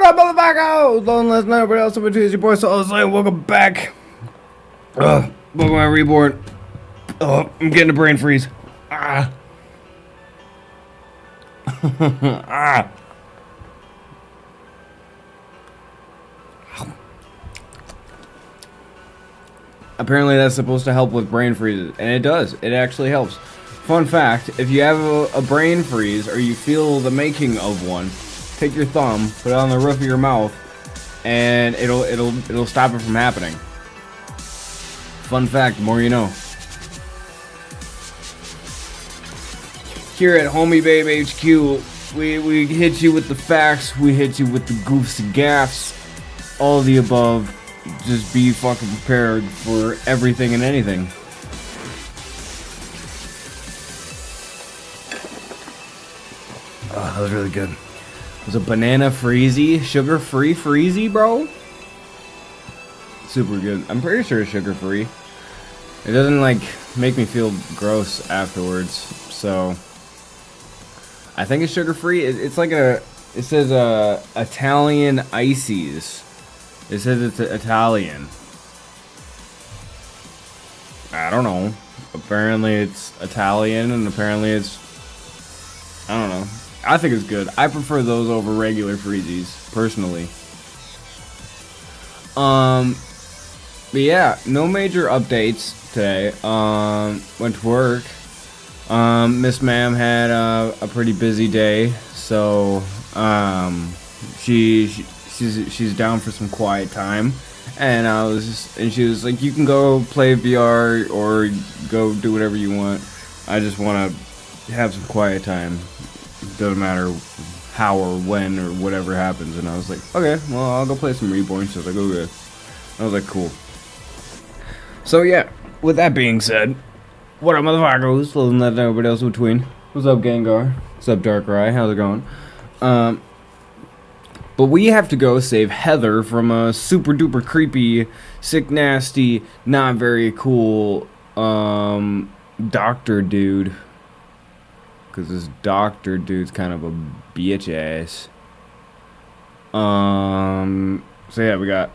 up, motherfucker? Long last night, everybody else, it's your boy, so welcome back. Pokemon Reborn. Oh, I'm getting a brain freeze. Ah. Ah. Apparently that's supposed to help with brain freezes, and it does. It actually helps. Fun fact, if you have a brain freeze or you feel the making of one, take your thumb, put it on the roof of your mouth, and it'll stop it from happening. Fun fact, the more you know. Here at HomieBabe HQ, we hit you with the facts, we hit you with the goofs and gaffs, all of the above. Just be fucking prepared for everything and anything. Oh, that was really good. It was a banana freezy, sugar-free freezy, bro. Super good. I'm pretty sure it's sugar-free. It doesn't like make me feel gross afterwards, so I think it's sugar-free. It's like it says Italian ices. It says it's Italian. I don't know. Apparently it's Italian, and apparently it's, I don't know. I think it's good. I prefer those over regular freezies, personally. But yeah, no major updates today. Went to work. MrsMaaam had a pretty busy day, so she's down for some quiet time, and she was like, you can go play VR or go do whatever you want. I just want to have some quiet time. Doesn't matter how or when or whatever happens. And I was like, okay, well, I'll go play some Reborn. She was like, okay. I was like, cool. So yeah, with that being said, what up, motherfuckers? Letting that everybody else in between. What's up, Gengar? What's up, Darkrai? How's it going? But we have to go save Heather from a super duper creepy, sick, nasty, not very cool doctor dude. Because this doctor dude's kind of a bitch ass. So yeah, we got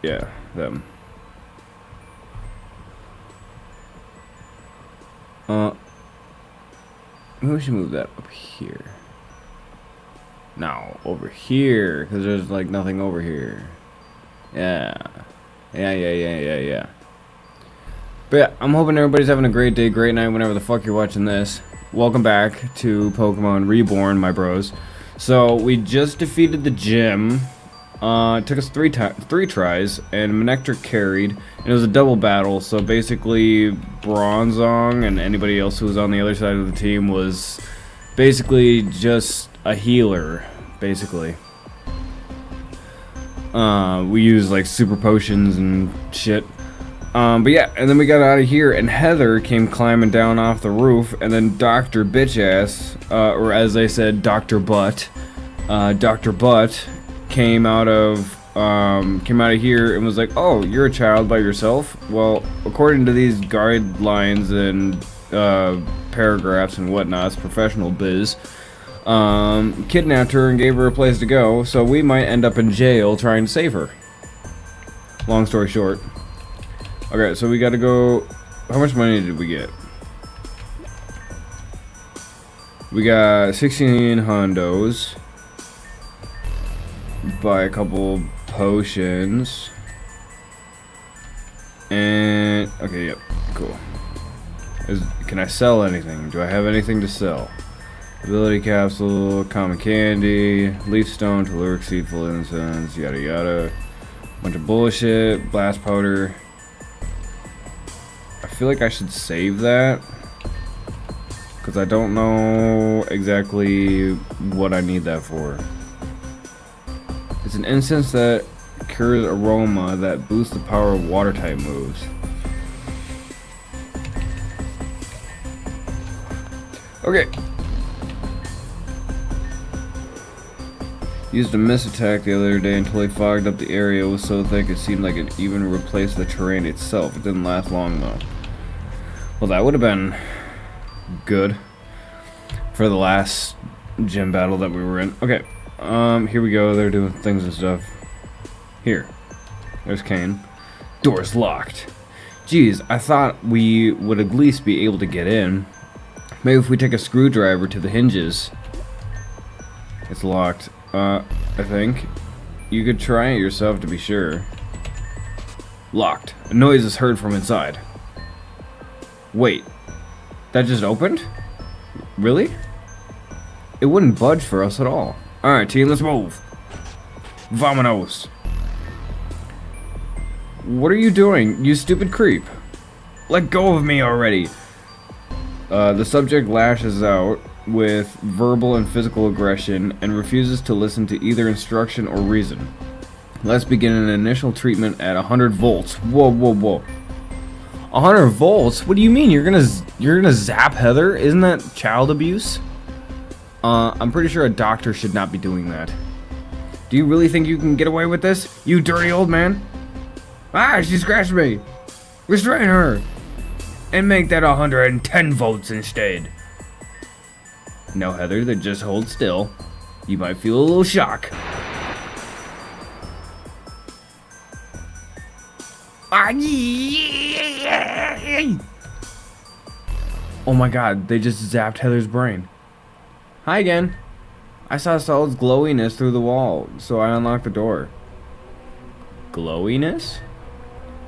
yeah, them. Maybe we should move that up here. No, over here, because there's like nothing over here. Yeah. But yeah, I'm hoping everybody's having a great day, great night, whenever the fuck you're watching this. Welcome back to Pokemon Reborn, my bros. So we just defeated the gym. It took us three tries, and Manectric carried, and it was a double battle. So basically, Bronzong and anybody else who was on the other side of the team was basically just a healer, basically. We used like super potions and shit. But yeah, and then we got out of here, and Heather came climbing down off the roof, and then Dr. Bitchass, or as they said, Dr. Butt, Dr. Butt came out of here and was like, oh, you're a child by yourself? Well, according to these guidelines and paragraphs and whatnots, professional biz, kidnapped her and gave her a place to go, so we might end up in jail trying to save her. Long story short. Okay, so we gotta go. How much money did we get? We got 16 hondos. Buy a couple potions. And okay, yep, cool. Can I sell anything? Do I have anything to sell? Ability capsule, common candy, leaf stone, telluric seed, full incense, yada yada. Bunch of bullshit, blast powder. I feel like I should save that, because I don't know exactly what I need that for. It's an incense that cures aroma that boosts the power of water type moves. Okay. Used a mist attack the other day until he fogged up the area. It was so thick it seemed like it even replaced the terrain itself. It didn't last long though. Well, that would have been good for the last gym battle that we were in. Okay, Here we go. They're doing things and stuff. Here. There's Kane. Door's locked. Geez, I thought we would at least be able to get in. Maybe if we take a screwdriver to the hinges. It's locked. I think. You could try it yourself to be sure. Locked. A noise is heard from inside. Wait. That just opened? Really? It wouldn't budge for us at all. Alright, team, let's move. Vamonos. What are you doing, you stupid creep? Let go of me already. The subject lashes out with verbal and physical aggression and refuses to listen to either instruction or reason. Let's begin an initial treatment at 100 volts. Whoa, whoa, whoa. 100 volts? What do you mean? You're gonna zap Heather? Isn't that child abuse? I'm pretty sure a doctor should not be doing that. Do you really think you can get away with this, you dirty old man? Ah, she scratched me. Restrain her. And make that 110 volts instead. No, Heather, then just hold still. You might feel a little shock. Oh my god, they just zapped Heather's brain. Hi again. I saw solid glowiness through the wall, so I unlocked the door. Glowiness?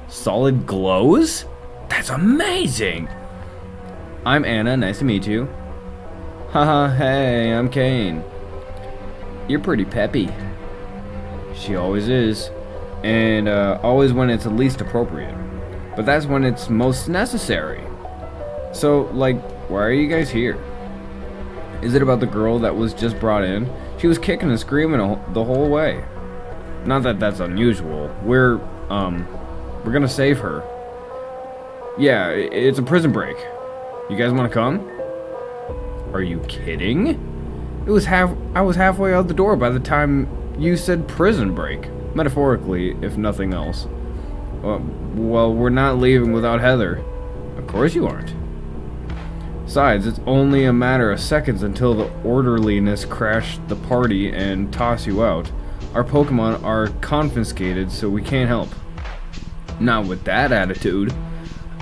Solid glows? That's amazing! I'm Anna, nice to meet you. Haha, hey, I'm Kane. You're pretty peppy. She always is. And always when it's least appropriate. But that's when it's most necessary. So, like, why are you guys here? Is it about the girl that was just brought in? She was kicking and screaming the whole way. Not that that's unusual. We're gonna save her. Yeah, it's a prison break. You guys wanna come? Are you kidding? I was halfway out the door by the time you said prison break. Metaphorically, if nothing else. Well, we're not leaving without Heather. Of course you aren't. Besides, it's only a matter of seconds until the orderliness crash the party and toss you out. Our Pokemon are confiscated, so we can't help. Not with that attitude.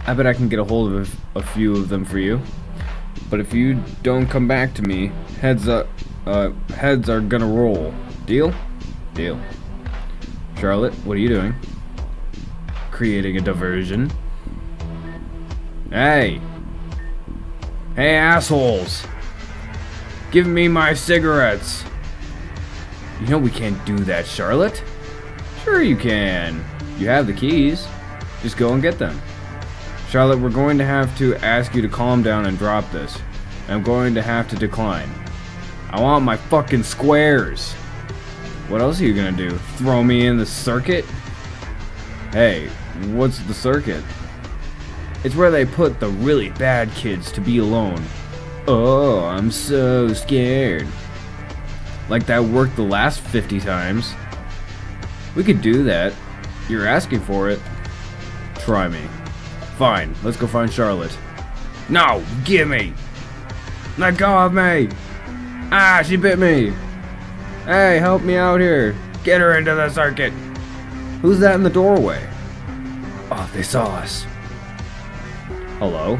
I bet I can get a hold of a few of them for you. But if you don't come back to me, heads are gonna roll. Deal? Deal. Charlotte, what are you doing? Creating a diversion. Hey! Hey, assholes! Give me my cigarettes! You know we can't do that, Charlotte. Sure you can. You have the keys. Just go and get them. Charlotte, we're going to have to ask you to calm down and drop this. I'm going to have to decline. I want my fucking squares. What else are you gonna do? Throw me in the circuit? Hey, what's the circuit? It's where they put the really bad kids to be alone. Oh, I'm so scared. Like that worked the last 50 times. We could do that. You're asking for it. Try me. Fine, let's go find Charlotte. No, gimme! Let go of me! Ah, she bit me! Hey, help me out here. Get her into the circuit. Who's that in the doorway? Oh, they saw us. Hello?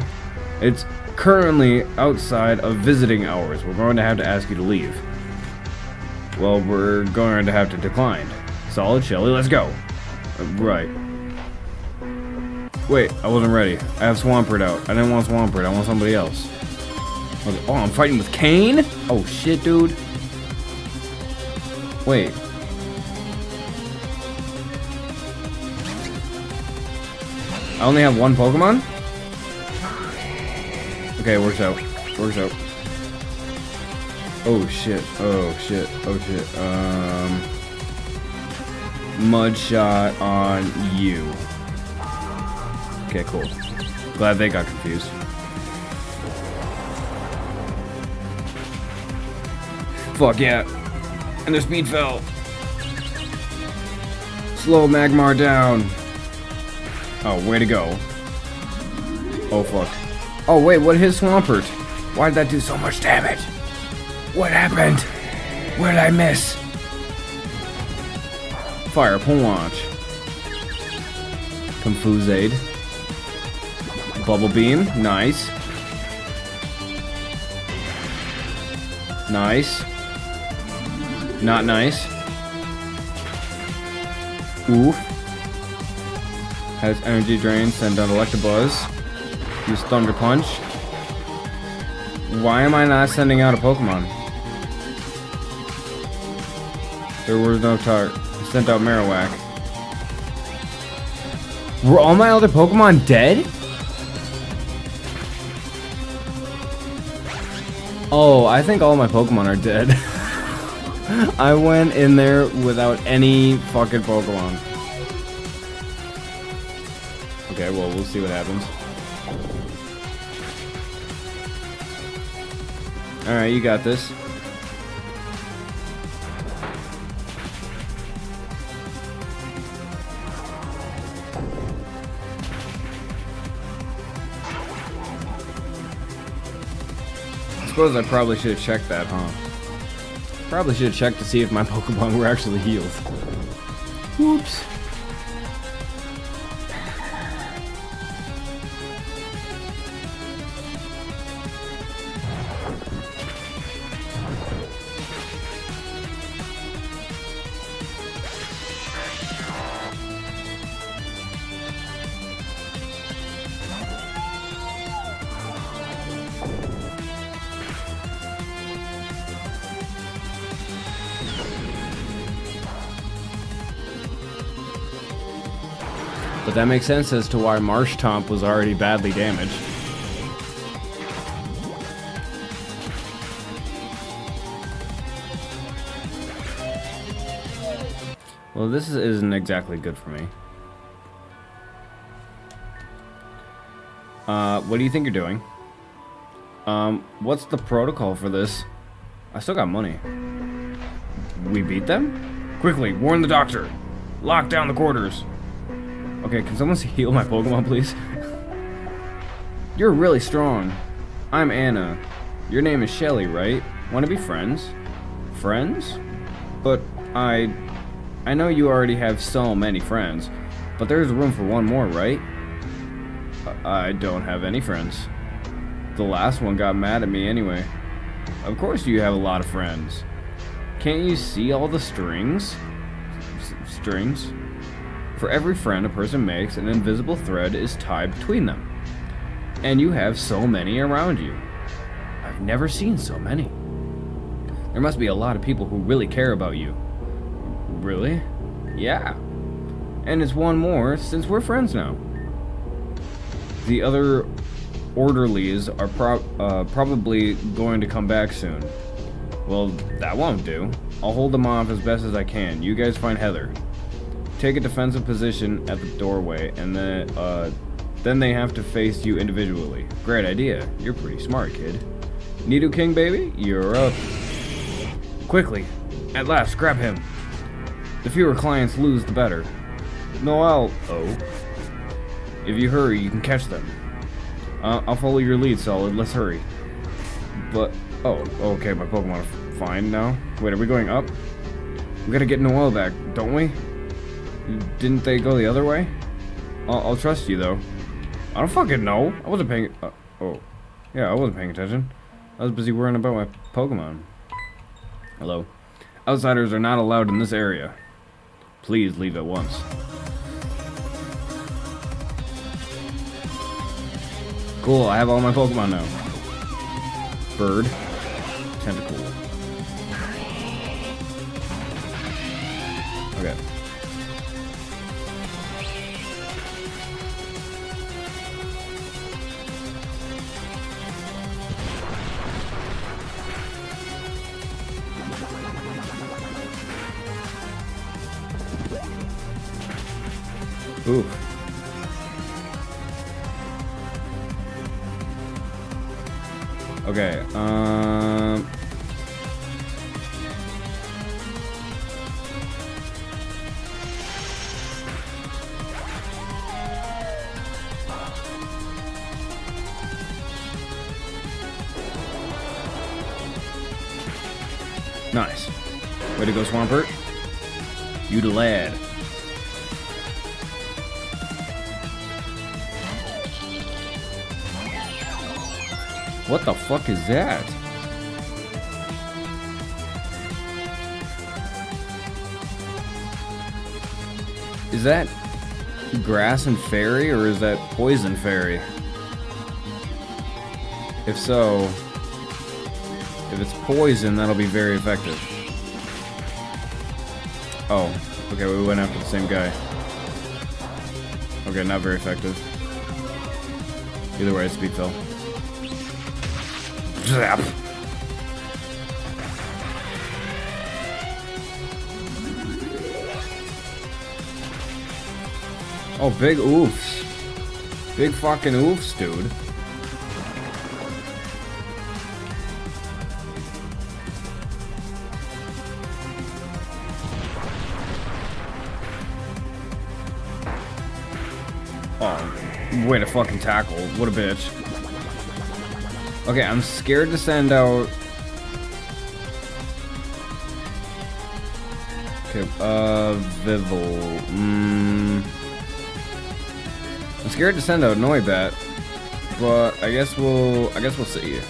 It's currently outside of visiting hours. We're going to have to ask you to leave. Well, we're going to have to decline. Solid, Shelly, let's go. Right. Wait, I wasn't ready. I have Swampert out. I didn't want Swampert. I want somebody else. Oh, I'm fighting with Kane? Oh, shit, dude. Wait. I only have one Pokemon? Okay, it works out. Works out. Oh shit. Oh shit. Oh shit. Mud shot on you. Okay, cool. Glad they got confused. Fuck yeah. And their speed fell. Slow Magmar down. Oh, way to go. Oh, fuck. Oh, wait, what hit Swampert? Why did that do so much damage? What happened? Where did I miss? Fire Punch. Confused. Bubble Beam. Nice. Nice. Not nice. Oof. Has energy drain. Send out Electabuzz. Use Thunder Punch. Why am I not sending out a Pokemon? There was no tart. I sent out Marowak. Were all my other Pokemon dead? Oh, I think all my Pokemon are dead. I went in there without any fucking Pokemon. Okay, well, we'll see what happens. Alright, you got this. I suppose I probably should have checked that, huh? Probably should have checked to see if my Pokemon were actually healed. Whoops. But that makes sense as to why Marshtomp was already badly damaged. Well, this isn't exactly good for me. What do you think you're doing? What's the protocol for this? I still got money. We beat them? Quickly, warn the doctor. Lock down the quarters. Okay, can someone heal my Pokemon, please? You're really strong. I'm Anna. Your name is Shelly, right? Want to be friends? Friends? But I know you already have so many friends, but there's room for one more, right? I don't have any friends. The last one got mad at me anyway. Of course you have a lot of friends. Can't you see all the strings? Strings? For every friend a person makes, an invisible thread is tied between them. And you have so many around you. I've never seen so many. There must be a lot of people who really care about you. Really? Yeah. And it's one more since we're friends now. The other orderlies are probably going to come back soon. Well, that won't do. I'll hold them off as best as I can. You guys find Heather. Take a defensive position at the doorway, and then they have to face you individually. Great idea. You're pretty smart, kid. Nidoking, baby, you're up. Quickly. At last, grab him. The fewer clients lose, the better. Noel. Oh. If you hurry, you can catch them. I'll follow your lead, Solid. Let's hurry. But, oh, okay, my Pokemon are fine now. Wait, are we going up? We gotta get Noel back, don't we? Didn't they go the other way? I'll trust you, though. I don't fucking know. I wasn't paying... oh. Yeah, I wasn't paying attention. I was busy worrying about my Pokemon. Hello. Outsiders are not allowed in this area. Please leave at once. Cool, I have all my Pokemon now. Bird. Tentacle. Okay. Ooh. Okay, nice. Way to go, Swampert. You the lad. What the fuck is that? Is that grass and fairy, or is that poison fairy? If so, if it's poison, that'll be very effective. Oh, okay, we went after the same guy. Okay, not very effective. Either way, speed fell. Zap. Oh, big oofs. Big fucking oofs, dude. Oh, way to fucking tackle. What a bitch. Okay, I'm scared to send out... Okay, Vival. I'm scared to send out Noibat, but I guess we'll see.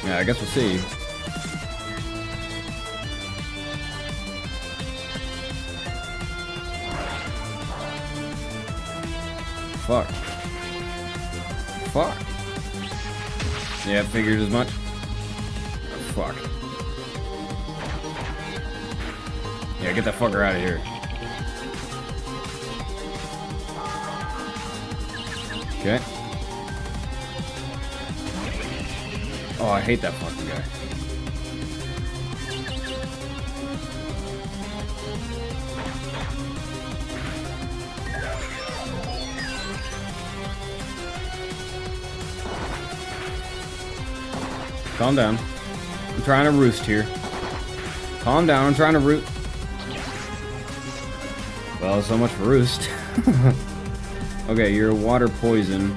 Yeah, I guess we'll see. Fuck. Fuck. Yeah, figured as much. Fuck. Yeah, get that fucker out of here. Okay. Oh, I hate that fucking guy. Calm down. I'm trying to roost here. Calm down, I'm trying to root. Well, so much for roost. Okay, you're water poison.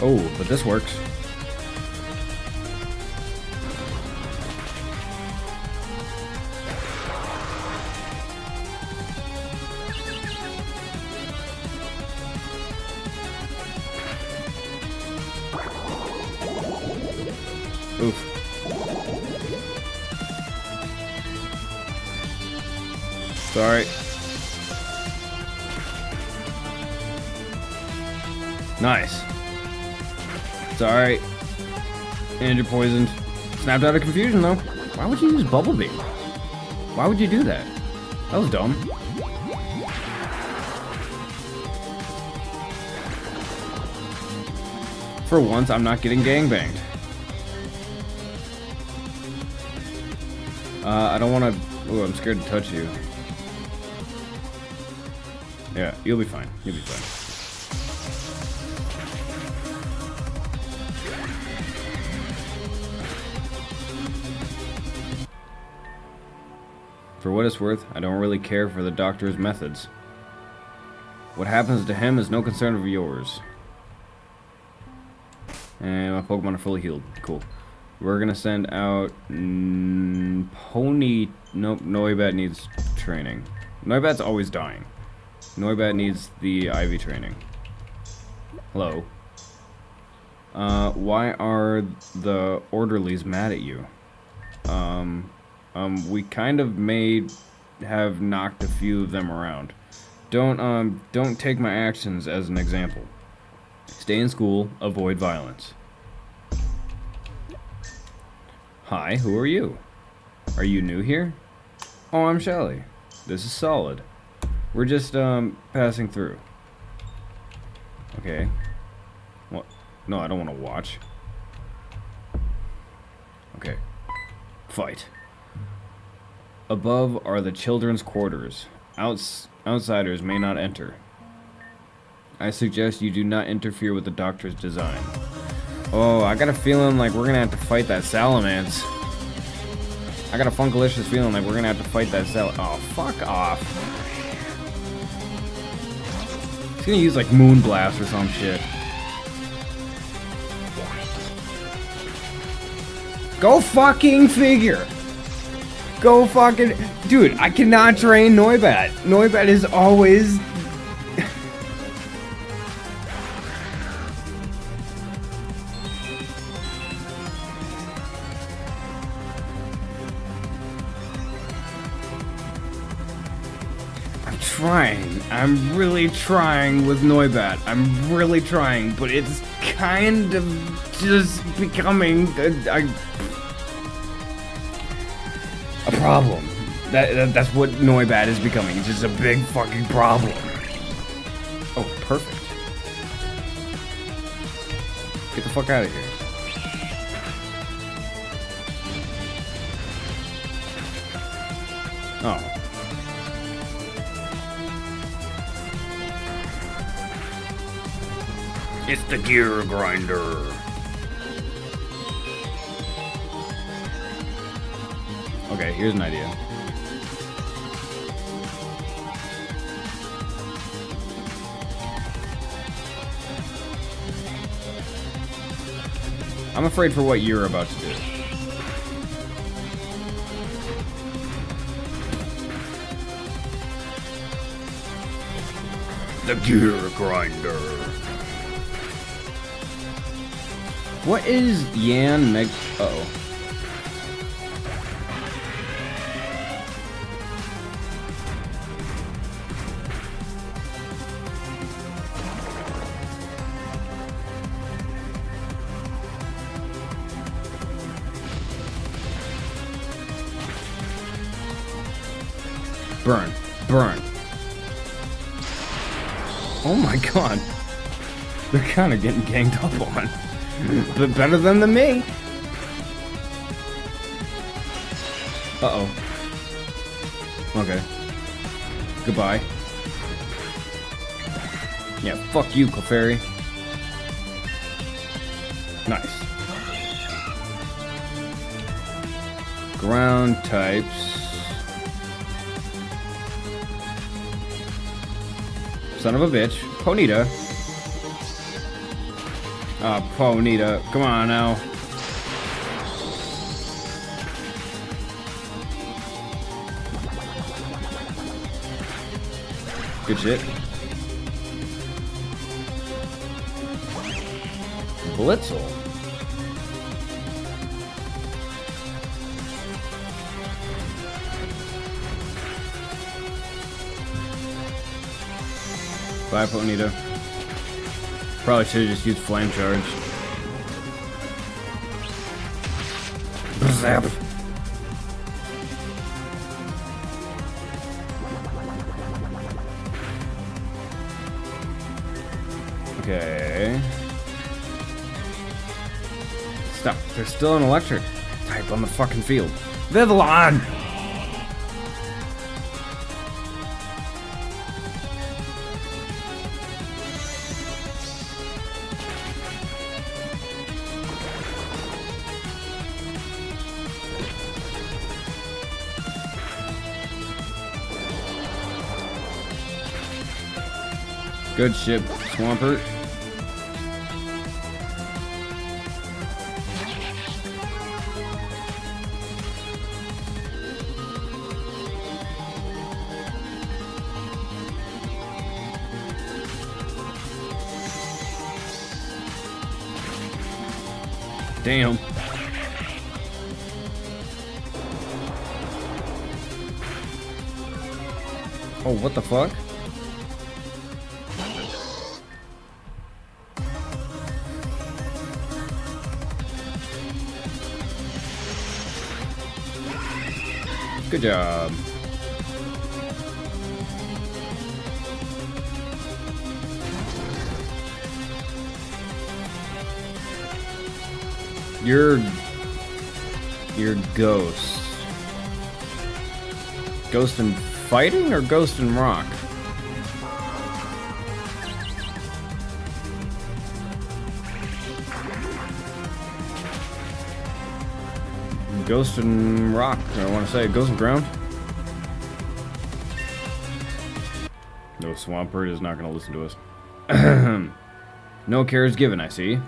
Oh, but this works. Oof. Sorry. Nice. It's alright. And you're poisoned. Snapped out of confusion though. Why would you use Bubble Beam? Why would you do that? That was dumb. For once, I'm not getting gangbanged. I don't want to... Ooh, I'm scared to touch you. Yeah, you'll be fine. You'll be fine. For what it's worth, I don't really care for the doctor's methods. What happens to him is no concern of yours. And my Pokemon are fully healed. Cool. We're gonna send out Pony. Nope, Noibat needs training. Noibat's always dying. Noibat needs the IV training. Hello. Why are the orderlies mad at you? We kind of have knocked a few of them around. Don't take my actions as an example. Stay in school, avoid violence. Hi, who are you? Are you new here? Oh, I'm Shelly. This is Solid. We're just, passing through. Okay. What? No, I don't want to watch. Okay. Fight. Above are the children's quarters. Outsiders may not enter. I suggest you do not interfere with the doctor's design. Oh, I got a feeling like we're gonna have to fight that Salamence. I got a funkalicious feeling like we're gonna have to fight that Oh, fuck off. He's gonna use like Moonblast or some shit. Go fucking figure. Go fucking... Dude, I cannot train Noibat. Noibat is always... I'm trying. I'm really trying with Noibat. I'm really trying, but it's kind of just becoming a problem. That's what Noibat is becoming. It's just a big fucking problem. Oh, perfect. Get the fuck out of here. Oh. It's the gear grinder. Okay, here's an idea. I'm afraid for what you're about to do. The gear grinder. What is Yan Meg? Uh-oh. Burn. Burn. Oh my god. They're kind of getting ganged up on. But better than me. Uh-oh. Okay. Goodbye. Yeah, fuck you, Clefairy. Nice. Ground types. Son of a bitch. Ponyta. Oh, Ponyta. Come on now. Good shit. Blitzel. Bye, Ponyta. Probably should have just used Flame Charge. Zap. Okay. Stop. There's still an electric type on the fucking field. Vivillon! Good shit, Swampert. Damn. Oh, what the fuck? Good job. You're Ghost. Ghost in fighting or Ghost in rock? Ghost in rock, I want to say. Ghost in ground? No, Swampert is not going to listen to us. No cares given, I see.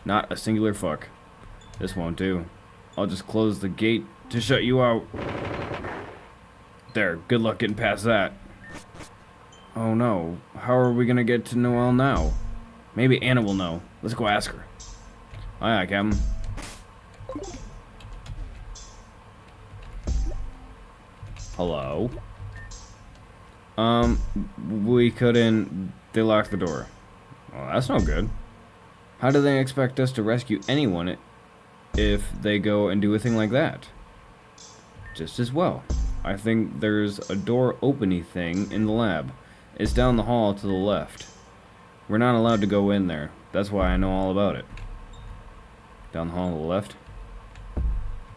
Not a singular fuck. This won't do. I'll just close the gate to shut you out. There, good luck getting past that. Oh no, how are we gonna get to Noelle now? Maybe Anna will know. Let's go ask her. Aye, aye, Captain. Hello? We couldn't... They locked the door. Well, that's no good. How do they expect us to rescue anyone if they go and do a thing like that? Just as well. I think there's a door opening thing in the lab. It's down the hall to the left. We're not allowed to go in there. That's why I know all about it. Down the hall to the left?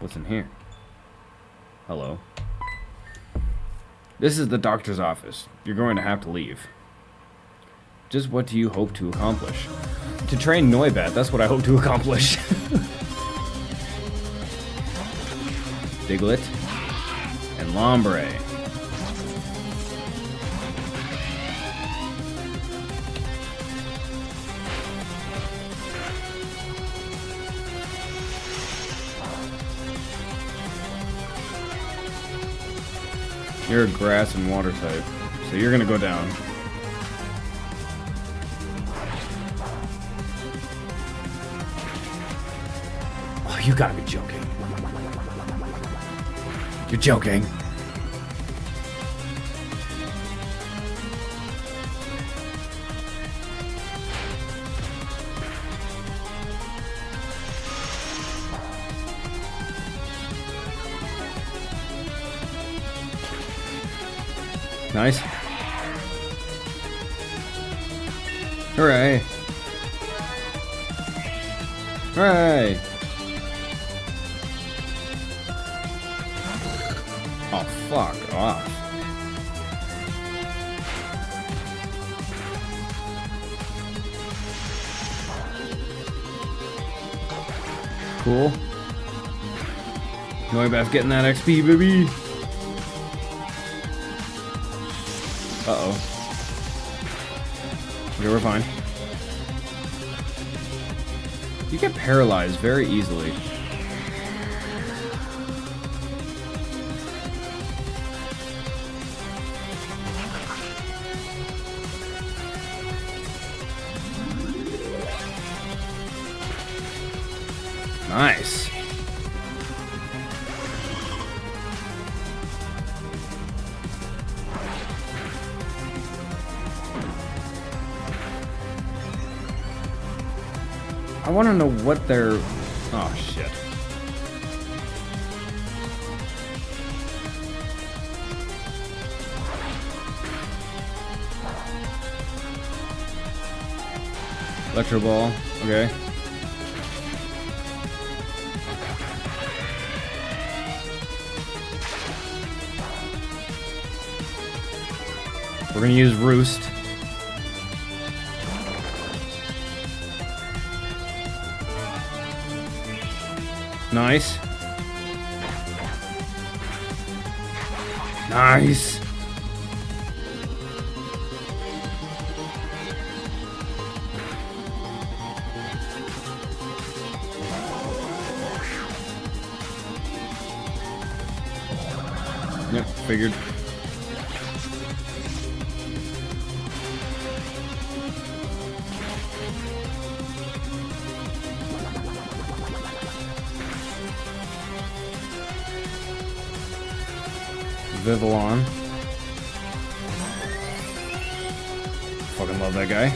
What's in here? Hello? This is the doctor's office. You're going to have to leave. Just what do you hope to accomplish? To train Noibat, that's what I hope to accomplish. Diglett and Lombre. You're a grass and water type, so you're gonna go down. Oh, you gotta be joking. You're joking. Nice. Hooray. Hooray. Oh, fuck off. Cool. Noibat's getting that XP, baby. Uh-oh. Okay, we're fine. You get paralyzed very easily. Nice. I want to know what they're... Oh, shit. Electro Ball. Okay. We're going to use Roost. Nice. Nice. Yep, figured. Vivillon. Fucking love that guy.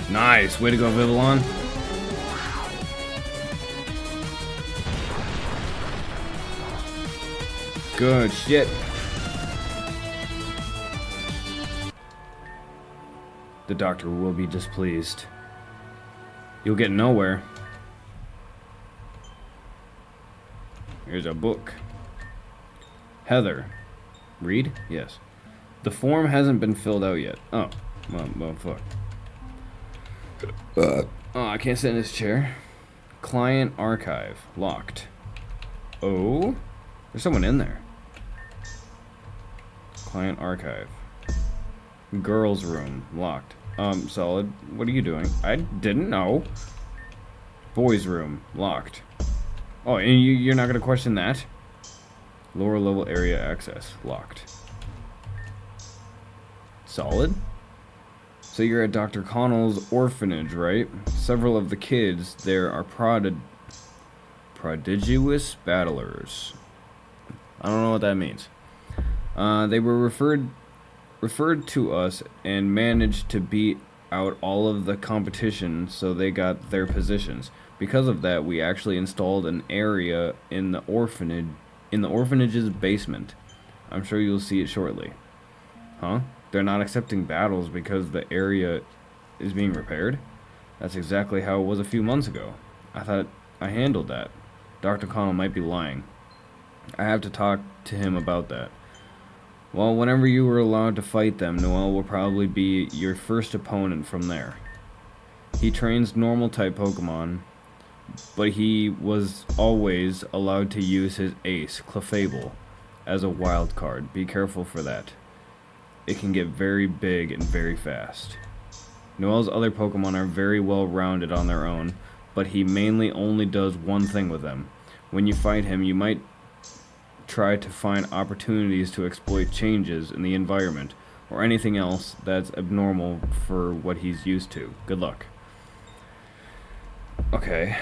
Nice, way to go, Vivillon. Good shit. The doctor will be displeased. You'll get nowhere. Here's a book. Heather. Read? Yes. The form hasn't been filled out yet. Oh. Well, fuck. Oh, I can't sit in this chair. Client archive. Locked. Oh? There's someone in there. Client archive. Girls' room. Locked. Solid. What are you doing? I didn't know. Boys' room. Locked. Oh, and you're not gonna question that? Lower level area access. Locked. Solid? So you're at Dr. Connell's orphanage, right? Several of the kids there are prodigious battlers. I don't know what that means. They were referred to us and managed to beat out all of the competition, so they got their positions. Because of that, we actually installed an area in the orphanage's basement. I'm sure you'll see it shortly. Huh? They're not accepting battles because the area is being repaired? That's exactly how it was a few months ago. I thought I handled that. Dr. Connell might be lying. I have to talk to him about that. Well, whenever you were allowed to fight them, Noel will probably be your first opponent from there. He trains normal type Pokemon, but he was always allowed to use his ace, Clefable, as a wild card. Be careful for that. It can get very big and very fast. Noel's other Pokemon are very well rounded on their own, but he mainly only does one thing with them. When you fight him, you might try to find opportunities to exploit changes in the environment or anything else that's abnormal for what he's used to. Good luck. Okay.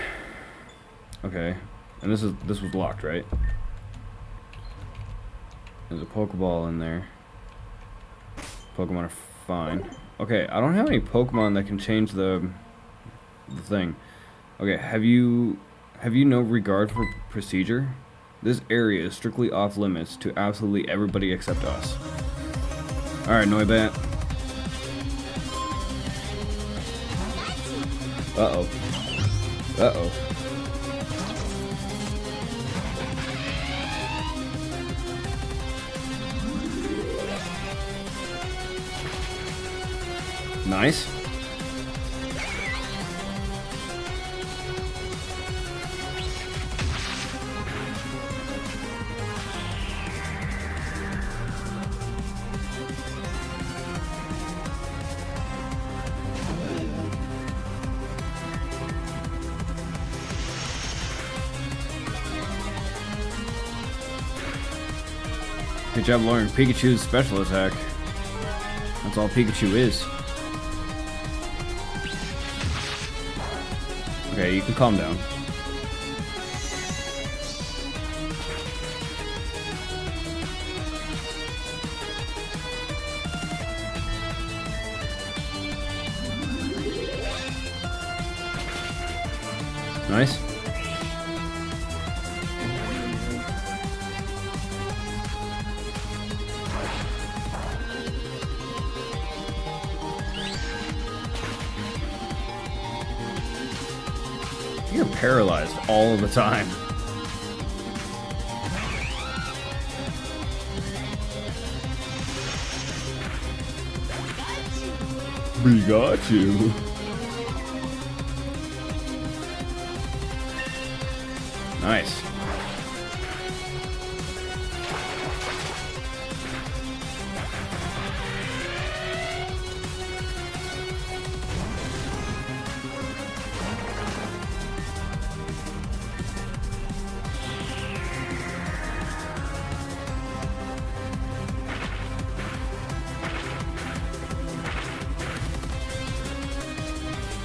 Okay. And this was locked, right? There's a Pokeball in there. Pokemon are fine. Okay, I don't have any Pokemon that can change the thing. Okay, have you no regard for procedure? This area is strictly off limits to absolutely everybody except us. Alright, Noibat. Uh-oh. Uh-oh. Nice. Good job learning Pikachu's special attack. That's all Pikachu is. Okay, you can calm down. Nice. You're paralyzed all the time. We got you. Nice.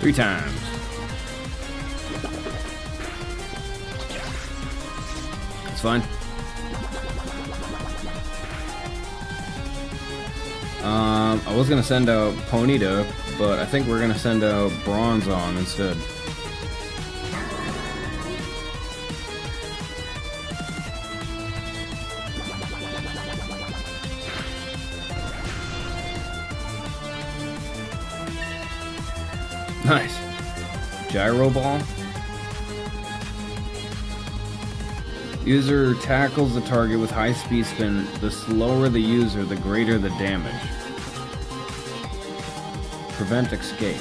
Three times. It's fine. I was gonna send out Ponyta, but I think we're gonna send out Bronzong instead. Nice. gyro ball. User tackles the target with high speed spin. The slower the user, the greater the damage. Prevent escape.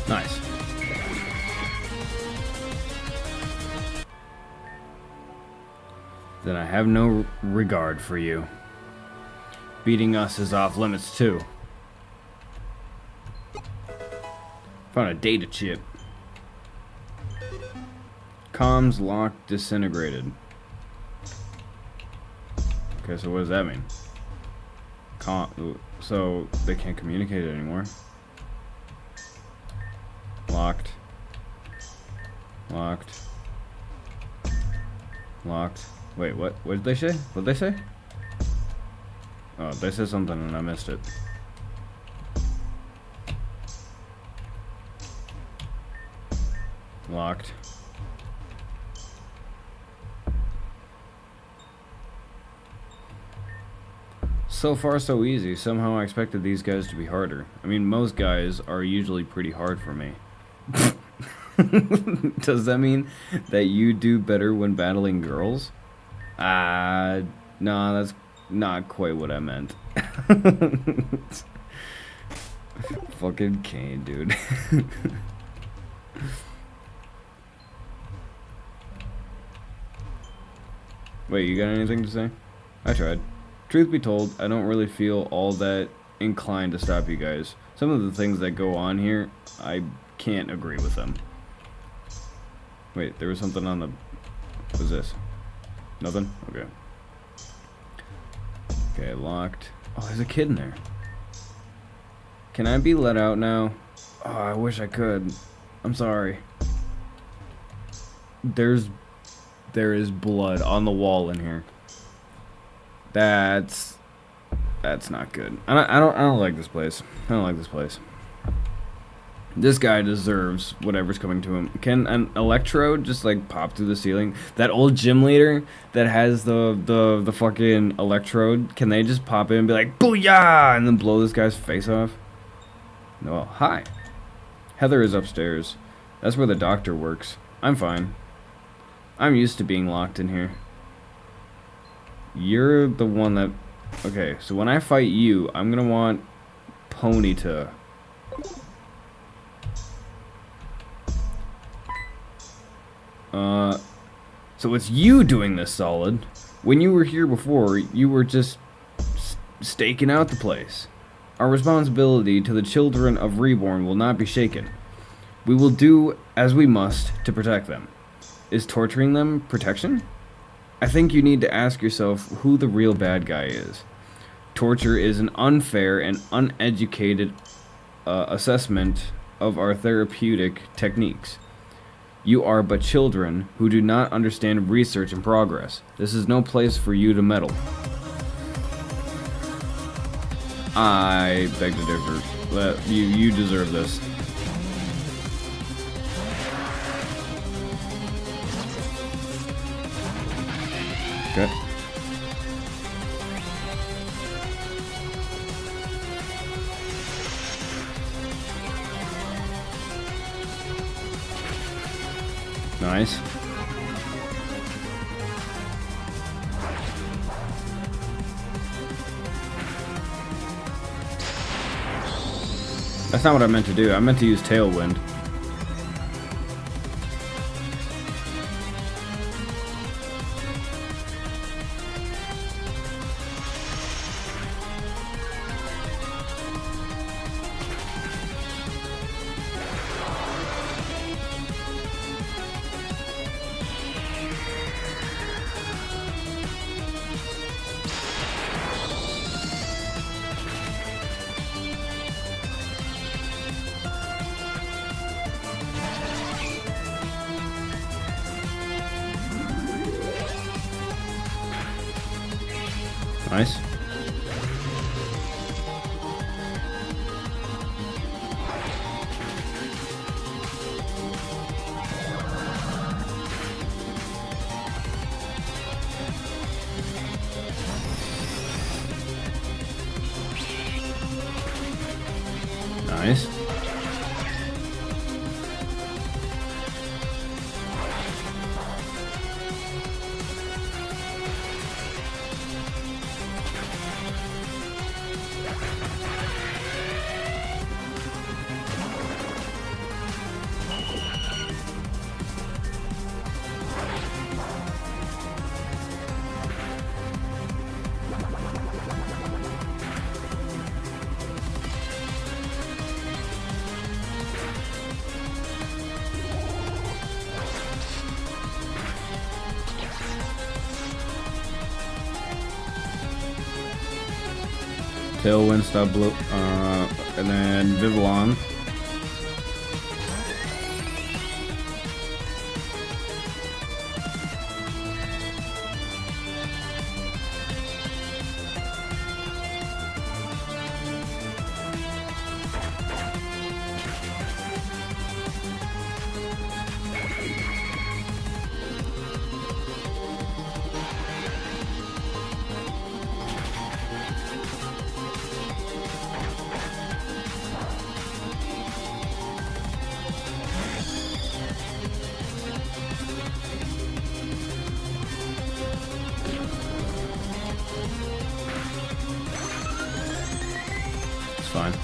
Nice. Then I have no regard for you. Beating us is off limits too. Found a data chip. Comms locked disintegrated. Okay, so what does that mean? So they can't communicate anymore. Locked. Locked. Locked. Wait, what? What did they say? What did they say? Oh, they said something and I missed it. Locked. So far so easy. Somehow I expected these guys to be harder. I mean, most guys are usually pretty hard for me. Does that mean that you do better when battling girls? No, that's not quite what I meant. Fucking Kane, dude. Wait, you got anything to say? I tried. Truth be told, I don't really feel all that inclined to stop you guys. Some of the things that go on here, I can't agree with them. Wait, there was something on the... What's this? Nothing? Okay. Okay, locked. Oh, there's a kid in there. Can I be let out now? Oh, I wish I could. I'm sorry. There is blood on the wall in here. That's not good. I don't like this place. I don't like this place. This guy deserves whatever's coming to him. Can an electrode just like pop through the ceiling? That old gym leader that has the fucking electrode, can they just pop in and be like booyah and then blow this guy's face off? No. Hi. Heather is upstairs. That's where the doctor works. I'm fine. I'm used to being locked in here. You're the one that... Okay, so when I fight you, I'm gonna want Pony to... So it's you doing this, Solid. When you were here before, you were just staking out the place. Our responsibility to the children of Reborn will not be shaken. We will do as we must to protect them. Is torturing them protection? I think you need to ask yourself who the real bad guy is. Torture is an unfair and uneducated assessment of our therapeutic techniques. You are but children who do not understand research and progress. This is no place for you to meddle. I beg to differ. You deserve this. Okay. Nice. That's not what I meant to do. I meant to use Tailwind. Nice. Nice. Tailwind, stub blue, and then Vivillon. Fine.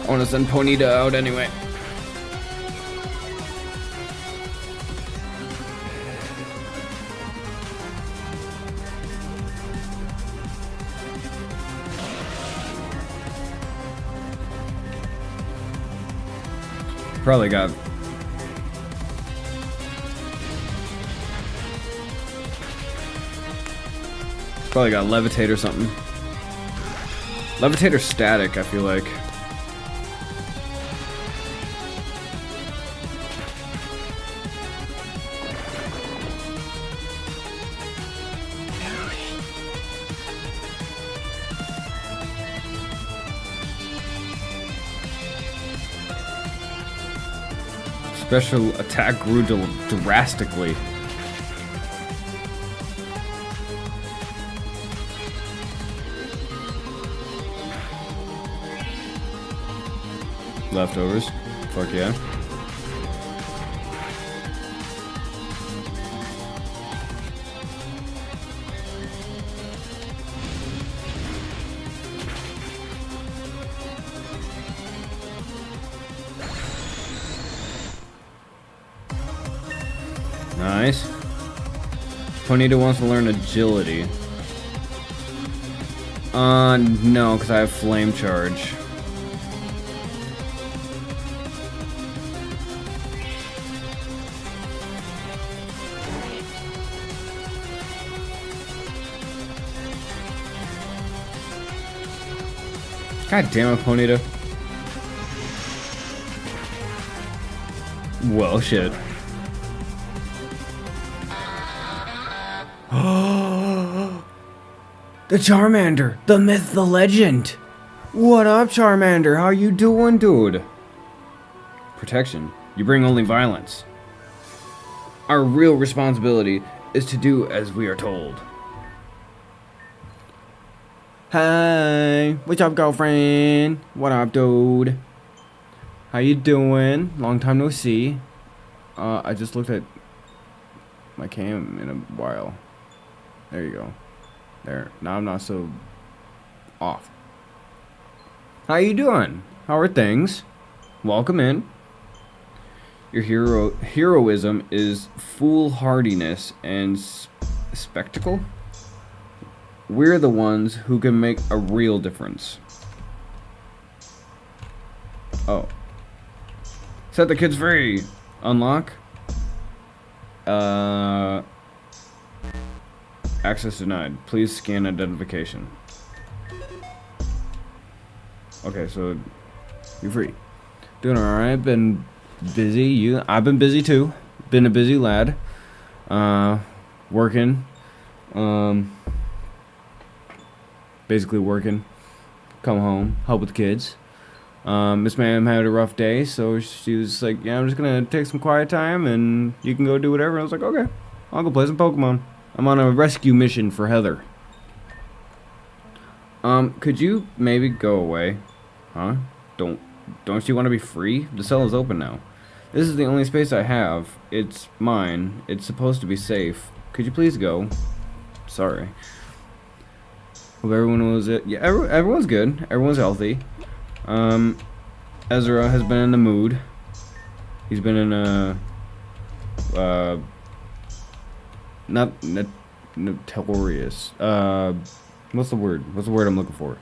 I want to send Ponyta out anyway. Probably got Levitate or something. Levitate or Static, I feel like. Special attack grew drastically. Leftovers. Fuck yeah. Nice. Ponyta wants to learn agility. No, because I have flame charge. God damn it, Ponyta. Well, shit. The Charmander! The myth, the legend! What up, Charmander? How you doing, dude? Protection. You bring only violence. Our real responsibility is to do as we are told. Hey, what's up, girlfriend? What up, dude? How you doing? Long time no see. I just looked at my cam in a while. There you go. There. Now I'm not so off. How you doing? How are things? Welcome in. Your heroism is foolhardiness and spectacle. We're the ones who can make a real difference. Oh. Set the kids free. Unlock. Access denied. Please scan identification. Okay, so you're free. Doing alright. Been busy. I've been busy too. Been a busy lad. Working. Basically working. Come home, help with the kids. MrsMaaam had a rough day, so she was like, yeah, I'm just gonna take some quiet time and you can go do whatever. And I was like, okay, I'll go play some Pokemon. I'm on a rescue mission for Heather. Could you maybe go away? Huh? Don't you want to be free? The cell is open now. This is the only space I have. It's mine. It's supposed to be safe. Could you please go? Sorry. Hope everyone was it. Yeah, everyone's good. Everyone's healthy. Ezra has been in the mood. He's been in a notorious. What's the word? What's the word I'm looking for?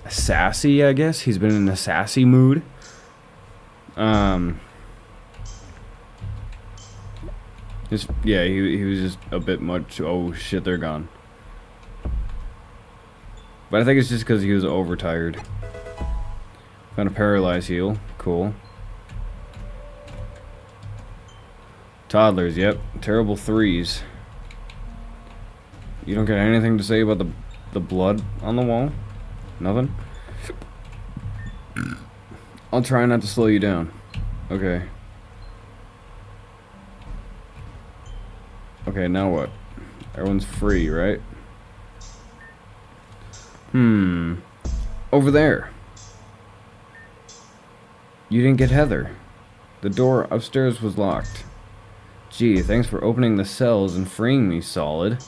Sassy, I guess. He's been in a sassy mood. Yeah, he was just a bit much. Oh shit, they're gone. But I think it's just because he was overtired. Found a paralyzed heal. Cool. Toddlers, yep. Terrible threes. You don't got anything to say about the blood on the wall? Nothing? I'll try not to slow you down. Okay. Okay, now what? Everyone's free, right? Over there. You didn't get Heather. The door upstairs was locked. Gee, thanks for opening the cells and freeing me, Solid.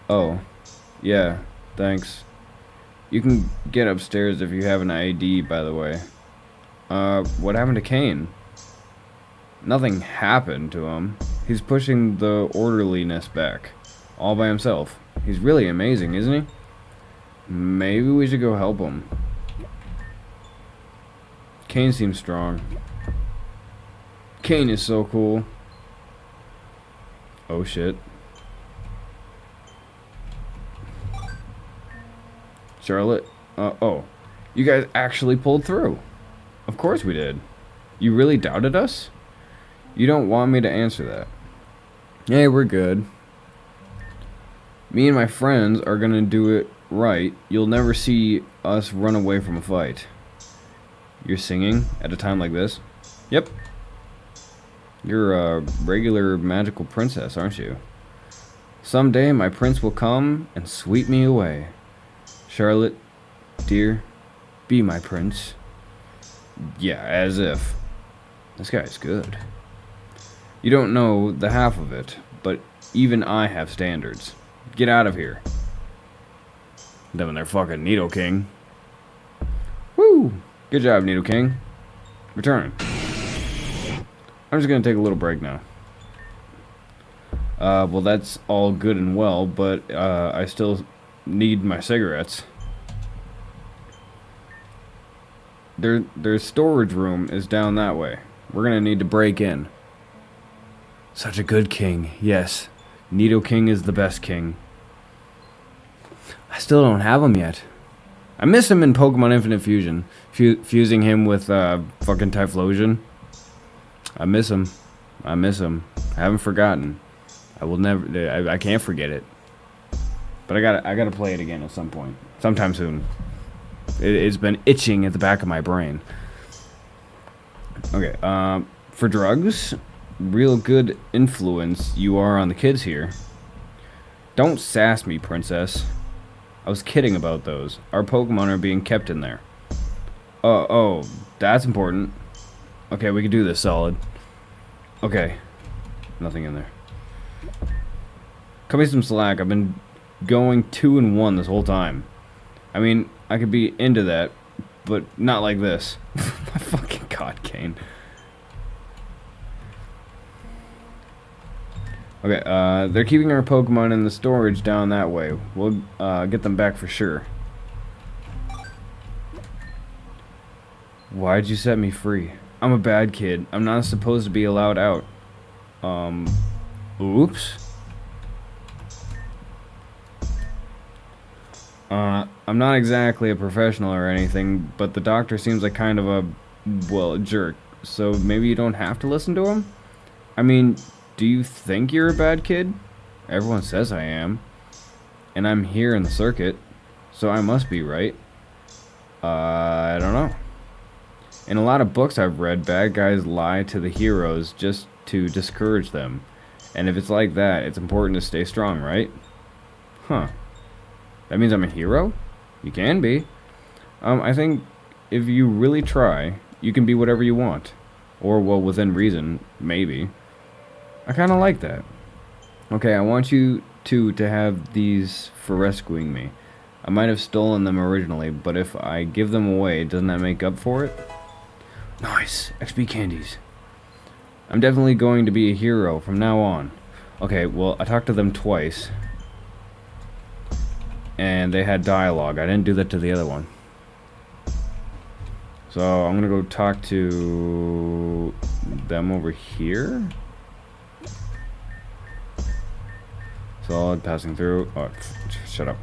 Oh. Yeah, thanks. You can get upstairs if you have an ID, by the way. What happened to Kane? Nothing happened to him. He's pushing the orderliness back. All by himself. He's really amazing, isn't he? Maybe we should go help him. Kane seems strong. Kane is so cool. Oh shit. Charlotte? Oh. You guys actually pulled through. Of course we did. You really doubted us? You don't want me to answer that. Hey, we're good. Me and my friends are gonna do it right. You'll never see us run away from a fight. You're singing at a time like this? Yep. You're a regular magical princess, aren't you? Someday my prince will come and sweep me away. Charlotte, dear, be my prince. Yeah, as if. This guy's good. You don't know the half of it, but even I have standards. Get out of here. Them and their fucking Nidoking. Woo! Good job, Nidoking. Return. I'm just gonna take a little break now. Well, that's all good and well, but I still need my cigarettes. Their storage room is down that way. We're gonna need to break in. Such a good king, yes. Nidoking is the best king. I still don't have him yet. I miss him in Pokemon Infinite Fusion. Fusing him with fucking Typhlosion. I miss him. I miss him. I haven't forgotten. I will never. I can't forget it. But I gotta play it again at some point, sometime soon. It's been itching at the back of my brain. Okay. For drugs, real good influence you are on the kids here. Don't sass me, princess. I was kidding about those. Our Pokemon are being kept in there. Oh, that's important. Okay, we can do this, Solid. Okay. Nothing in there. Cut me some slack. I've been going 2-1 this whole time. I mean, I could be into that, but not like this. My fucking god, Kane. Okay, they're keeping our Pokemon in the storage down that way. We'll get them back for sure. Why'd you set me free? I'm a bad kid. I'm not supposed to be allowed out. Oops. I'm not exactly a professional or anything, but the doctor seems like kind of a well, jerk. So maybe you don't have to listen to him? I mean, do you think you're a bad kid? Everyone says I am. And I'm here in the circuit, so I must be right. I don't know. In a lot of books I've read, bad guys lie to the heroes just to discourage them. And if it's like that, it's important to stay strong, right? Huh. That means I'm a hero? You can be. I think if you really try, you can be whatever you want. Or, well, within reason, maybe. I kinda like that. Okay, I want you two to have these for rescuing me. I might have stolen them originally, but if I give them away, doesn't that make up for it? Nice. XP candies. I'm definitely going to be a hero from now on. Okay, well, I talked to them twice. And they had dialogue. I didn't do that to the other one. So, I'm gonna go talk to them over here. Solid, passing through. Oh, shut up.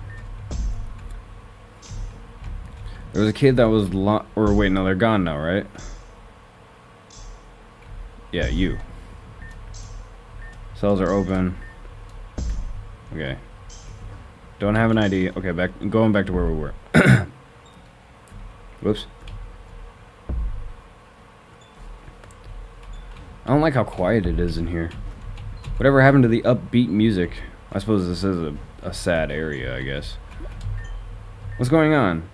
There was a kid that was or wait, no, they're gone now, right? Yeah, you. Cells are open. Okay. Don't have an ID. Okay, going back to where we were. Whoops. I don't like how quiet it is in here. Whatever happened to the upbeat music? I suppose this is a sad area, I guess. What's going on?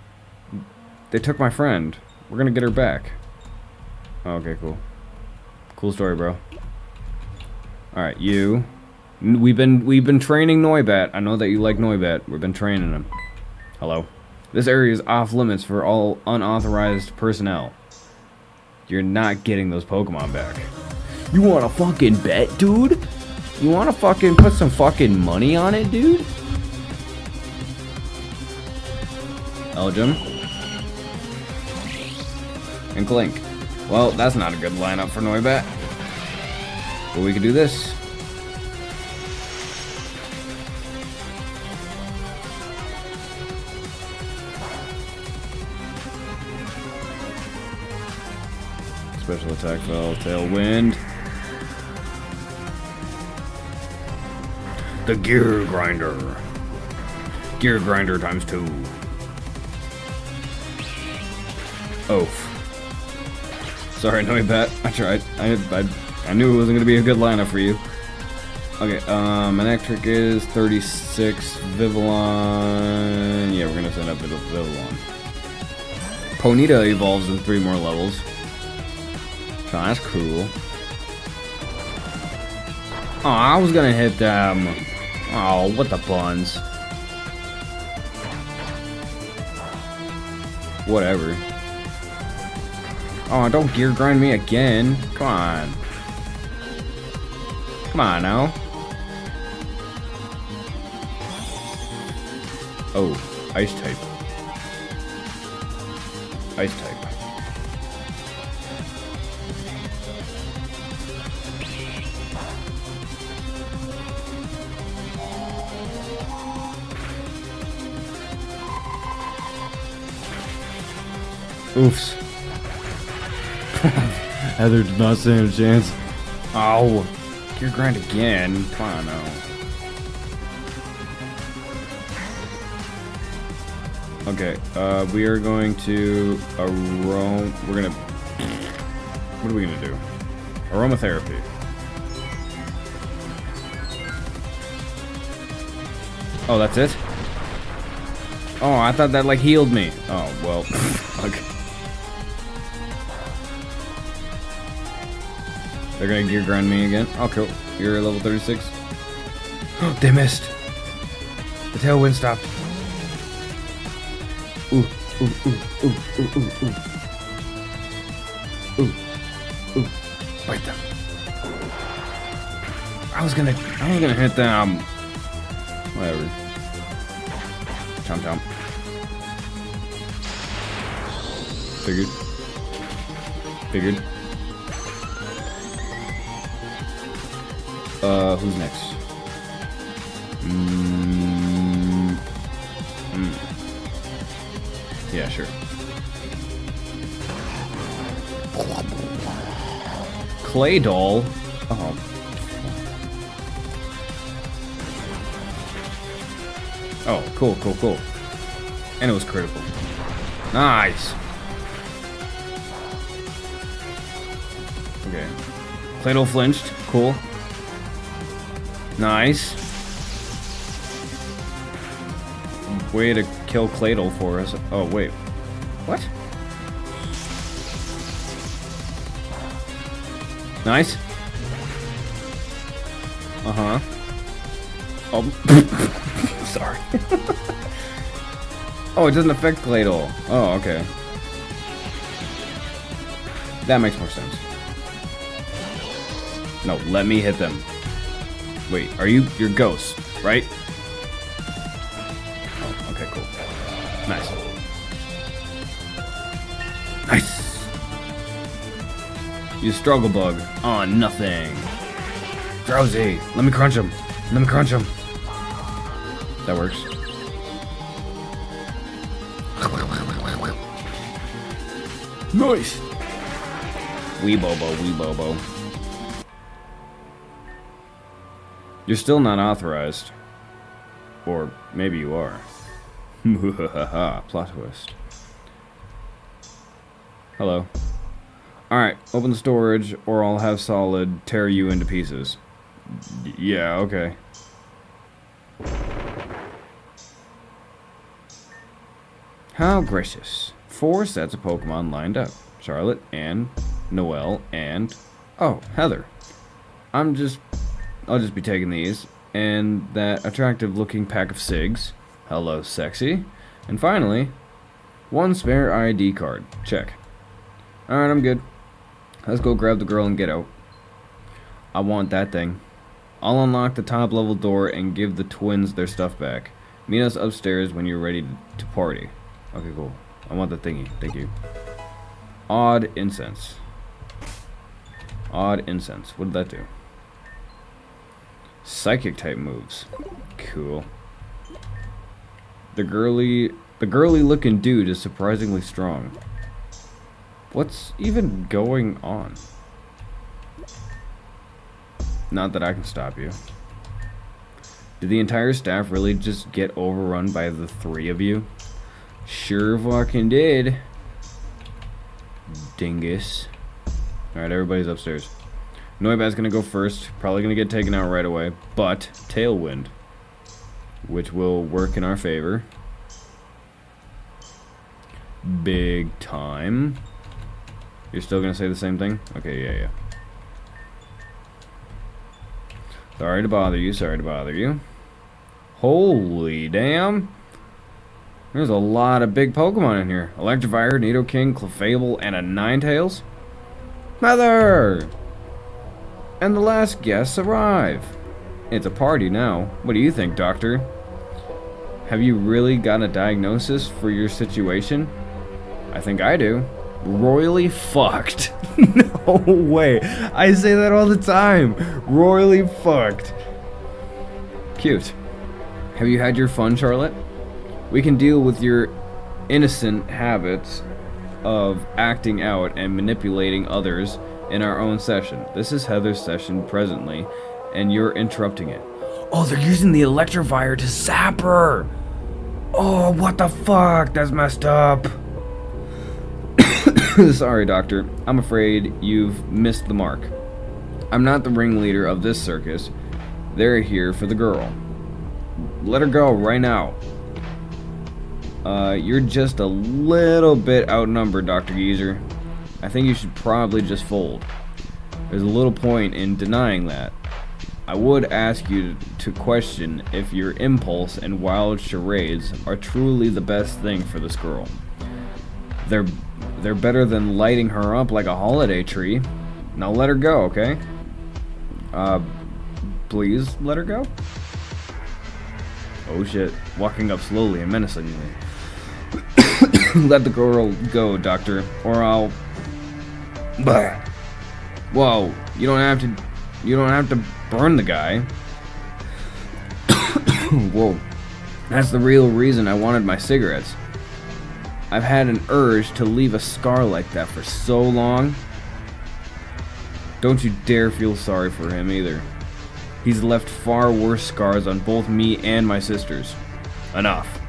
They took my friend. We're gonna get her back. Oh, okay, cool. Cool story, bro. Alright, you. We've been training Noibat. I know that you like Noibat. We've been training him. Hello. This area is off limits for all unauthorized personnel. You're not getting those Pokemon back. You wanna fucking bet, dude? You wanna fucking put some fucking money on it, dude? Elgin. And Clink. Well, that's not a good lineup for Noibat. But we could do this. Special attack fell, Tailwind. The Gear Grinder. Gear Grinder times 2. Oaf. Sorry, Noibat. I tried. I knew it wasn't gonna be a good lineup for you. Okay, Manectric is 36. Vivillon. Yeah, we're gonna send up Vivillon. Ponyta evolves in 3 more levels. So that's cool. Oh, I was gonna hit them. Oh, what the buns. Whatever. Oh, don't gear grind me again. Come on. Come on now. Oh, ice type. Ice type. Oofs. Heather did not stand a chance. Oh, gear grind again. Come on now. Okay, we are going to we're gonna. What are we gonna do? Aromatherapy. Oh, that's it? Oh, I thought that like healed me. Oh, well. Okay. They're gonna gear grind me again. Oh, cool. You're level 36. They missed. The tailwind stopped. Ooh, ooh, ooh, ooh, ooh, ooh, ooh. Ooh, ooh. Bite them. I was gonna hit them. Whatever. Chomp chomp. Figured. Who's next? Yeah, sure. Clay doll? Oh. Oh, cool, cool, cool. And it was critical. Nice! Okay. Clay doll flinched. Cool. Nice. Way to kill Clay doll for us. Oh, wait. What? Nice. Uh-huh. Oh. Sorry. Oh, it doesn't affect Clay doll. Oh, okay. That makes more sense. No, let me hit them. Wait, you're ghosts, right? Oh, okay, cool. Nice. Nice. You struggle bug on nothing. Drowsy. Let me crunch him. Let me crunch him. That works. Nice. Wee Bobo, wee Bobo. You're still not authorized. Or maybe you are. Plot twist. Hello. Alright, open the storage or I'll have Solid tear you into pieces. Yeah, okay. How gracious. 4 sets of Pokemon lined up. Charlotte and Noelle and... oh, Heather. I'll just be taking these. And that attractive looking pack of cigs. Hello, sexy. And finally, 1 spare ID card. Check. Alright, I'm good. Let's go grab the girl and get out. I want that thing. I'll unlock the top level door and give the twins their stuff back. Meet us upstairs when you're ready to party. Okay, cool. I want the thingy. Thank you. Odd incense. Odd incense. What did that do? Psychic type moves. Cool. The girly looking dude is surprisingly strong. What's even going on? Not that I can stop you. Did the entire staff really just get overrun by the 3 of you? Sure fucking did. Dingus. Alright, everybody's upstairs. Noibat's gonna go first. Probably gonna get taken out right away. But, Tailwind. Which will work in our favor. Big time. You're still gonna say the same thing? Okay, yeah. Sorry to bother you, sorry to bother you. Holy damn. There's a lot of big Pokemon in here. Electivire, Nidoking, Clefable, and a Ninetales. Heather! And the last guests arrive. It's a party now. What do you think, Doctor? Have you really got a diagnosis for your situation? I think I do. Royally fucked. No way. I say that all the time. Royally fucked. Cute. Have you had your fun, Charlotte? We can deal with your innocent habits of acting out and manipulating others in our own session. This is Heather's session presently, and you're interrupting it. Oh, they're using the Electivire to zap her! Oh, what the fuck? That's messed up. Sorry, Doctor. I'm afraid you've missed the mark. I'm not the ringleader of this circus. They're here for the girl. Let her go right now. You're just a little bit outnumbered, Dr. Geezer. I think you should probably just fold. There's a little point in denying that. I would ask you to question if your impulse and wild charades are truly the best thing for this girl. They're better than lighting her up like a holiday tree. Now let her go, okay? Please let her go? Oh shit. Walking up slowly and menacingly. Let the girl go, Doctor, or I'll... Bah. Whoa, you don't have to burn the guy. Whoa. That's the real reason I wanted my cigarettes. I've had an urge to leave a scar like that for so long. Don't you dare feel sorry for him either. He's left far worse scars on both me and my sisters. Enough.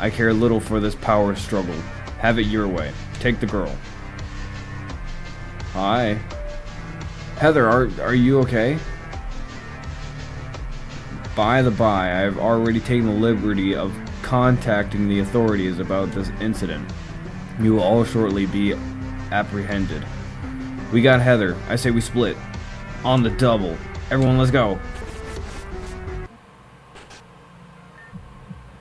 I care little for this power struggle. Have it your way. Take the girl. Hi. Heather, are you okay? By the by, I've already taken the liberty of contacting the authorities about this incident. You will all shortly be apprehended. We got Heather. I say we split. On the double. Everyone, let's go.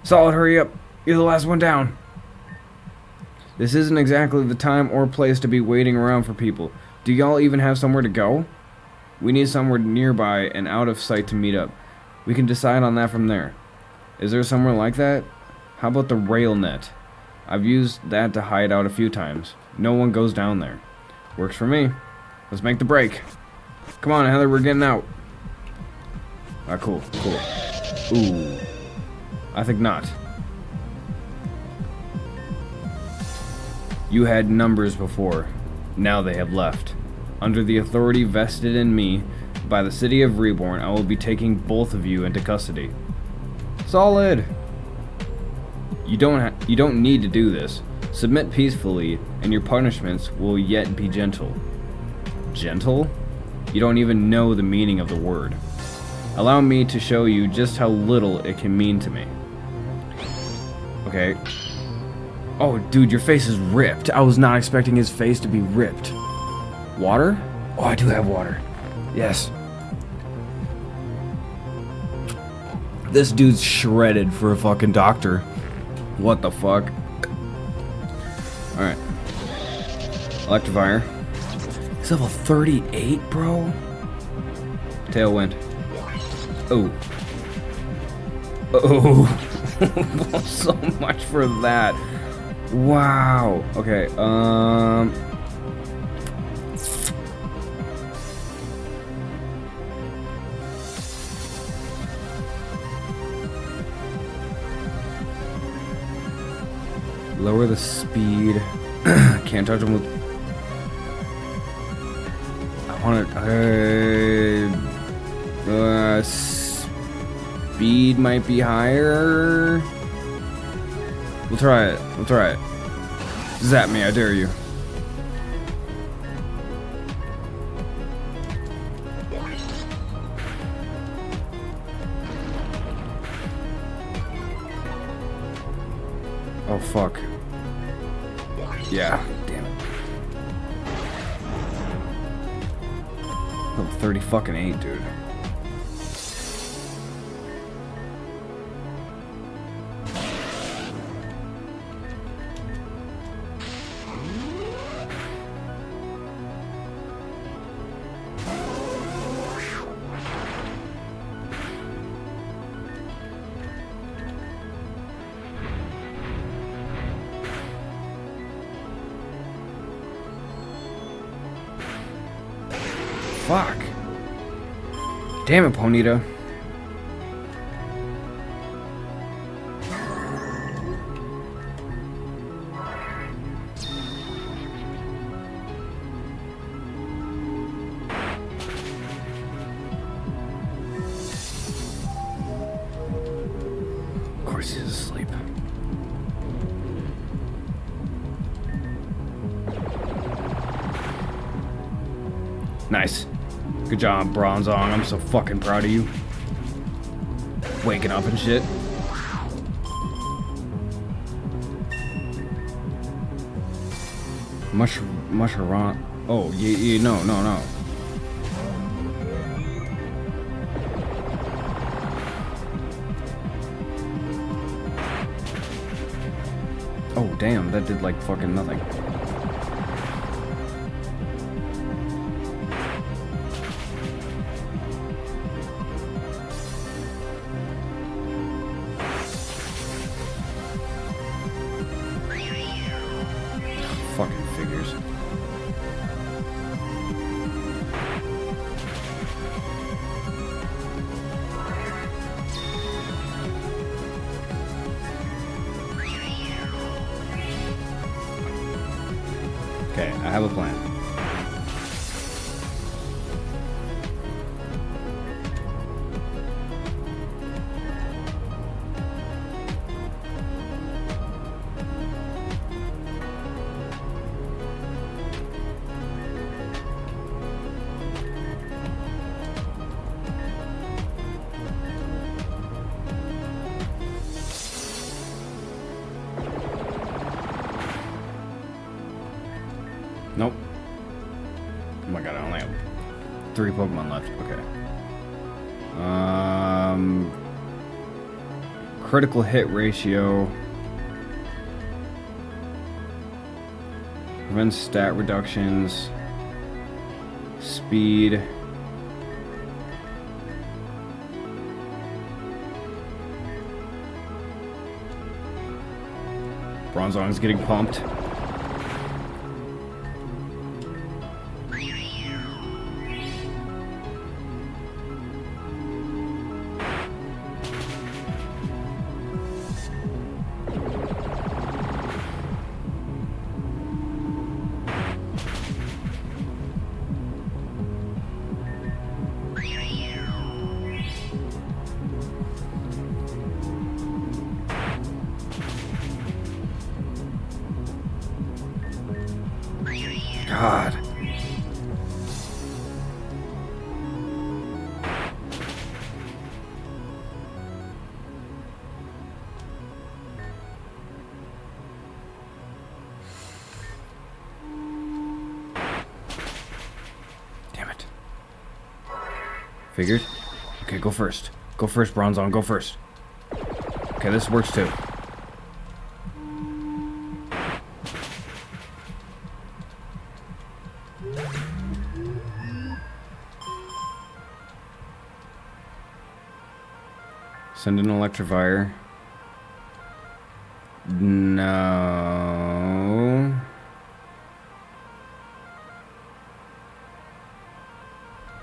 Solid, hurry up. You're the last one down. This isn't exactly the time or place to be waiting around for people. Do y'all even have somewhere to go? We need somewhere nearby and out of sight to meet up. We can decide on that from there. Is there somewhere like that? How about the rail net? I've used that to hide out a few times. No one goes down there. Works for me. Let's make the break. Come on, Heather, we're getting out. Ah, cool. Ooh. I think not. You had numbers before. Now they have left. Under the authority vested in me by the city of Reborn, I will be taking both of you into custody. Solid. You don't need to do this. Submit peacefully, and your punishments will yet be gentle. Gentle? You don't even know the meaning of the word. Allow me to show you just how little it can mean to me. Okay. Oh, dude, your face is ripped. I was not expecting his face to be ripped. Water? Oh, I do have water. Yes. This dude's shredded for a fucking doctor. What the fuck? Alright. Electivire. He's level 38, bro? Tailwind. Oh. Oh. So much for that. Wow. Okay, lower the speed. Can't touch him with... I want to... speed might be higher. We'll try it. Zap me, I dare you. Oh, fuck. Yeah, damn it. Level 30 fucking 8, dude. Fuck. Damn it, Ponyta. Of course he's asleep. Nice. Good job, Bronzong. I'm so fucking proud of you. Waking up and shit. Musharon. Oh, yeah, no. Oh, damn, that did like fucking nothing. Fucking figures. have a plan. Nope. Oh my god, I only have 3 Pokemon left. Okay. Critical hit ratio. Prevents stat reductions. Speed. Bronzong's getting pumped. God. Damn it. Figured. Okay, go first. Go first, Bronzong. Go first. Okay, this works too. Send an Electivire. No.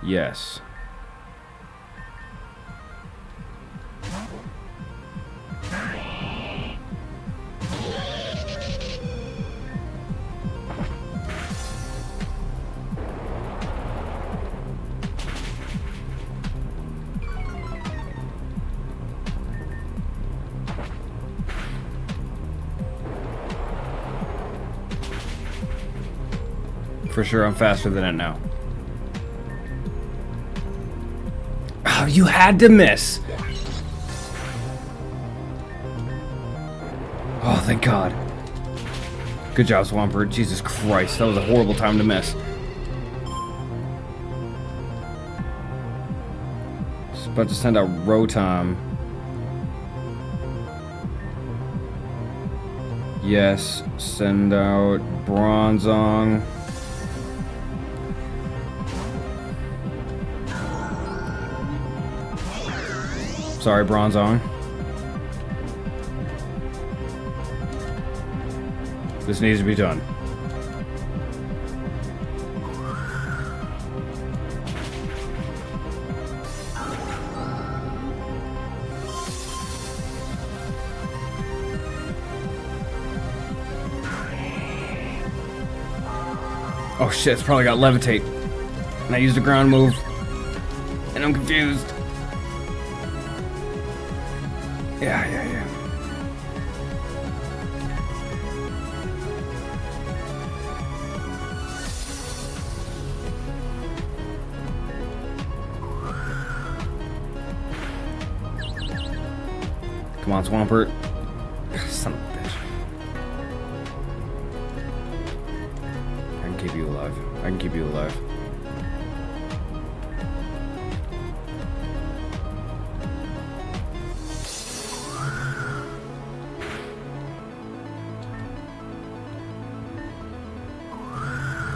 Yes. For sure, I'm faster than it now. Oh, you had to miss. Oh, thank God. Good job, Swampert. Jesus Christ, that was a horrible time to miss. Just about to send out Rotom. Yes, send out Bronzong. Sorry, Bronzong. This needs to be done. Oh shit, it's probably got Levitate. And I used a ground move. And I'm confused. Yeah. Come on, Swampert. Son of a bitch. I can keep you alive. I can keep you alive.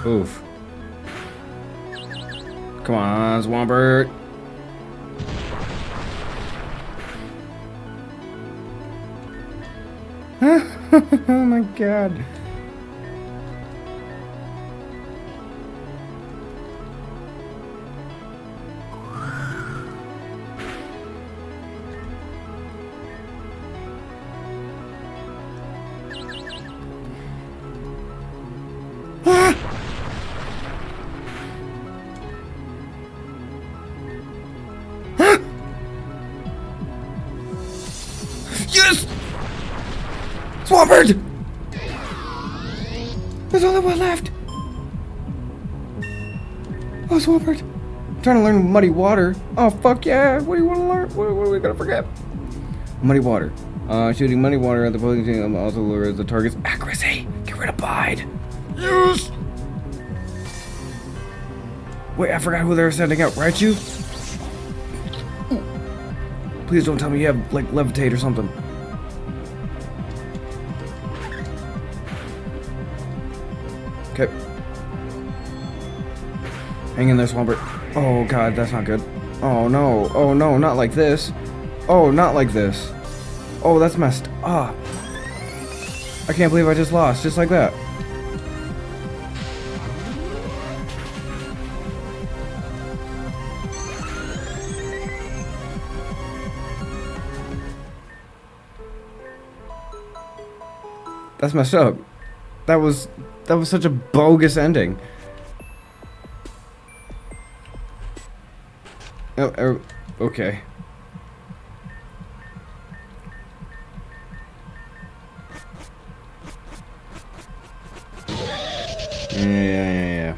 Oof. Come on, Swampert. Oh my God. Yes! Swampert! There's only one left. Oh, Swampert. I'm trying to learn Muddy Water. Oh, fuck yeah. What do you want to learn? What are we going to forget? Muddy Water. Shooting Muddy Water at the opposing team also lowers the target's accuracy. Get rid of Bide. Yes! Wait, I forgot who they were sending out. Raichu? Please don't tell me you have, like, Levitate or something. Okay. Hang in there, Swampert. Oh, God, that's not good. Oh, no. Oh, no, not like this. Oh, not like this. Oh, that's messed up. I can't believe I just lost, just like that. That's messed up. That was such a bogus ending. Oh, okay. Yeah.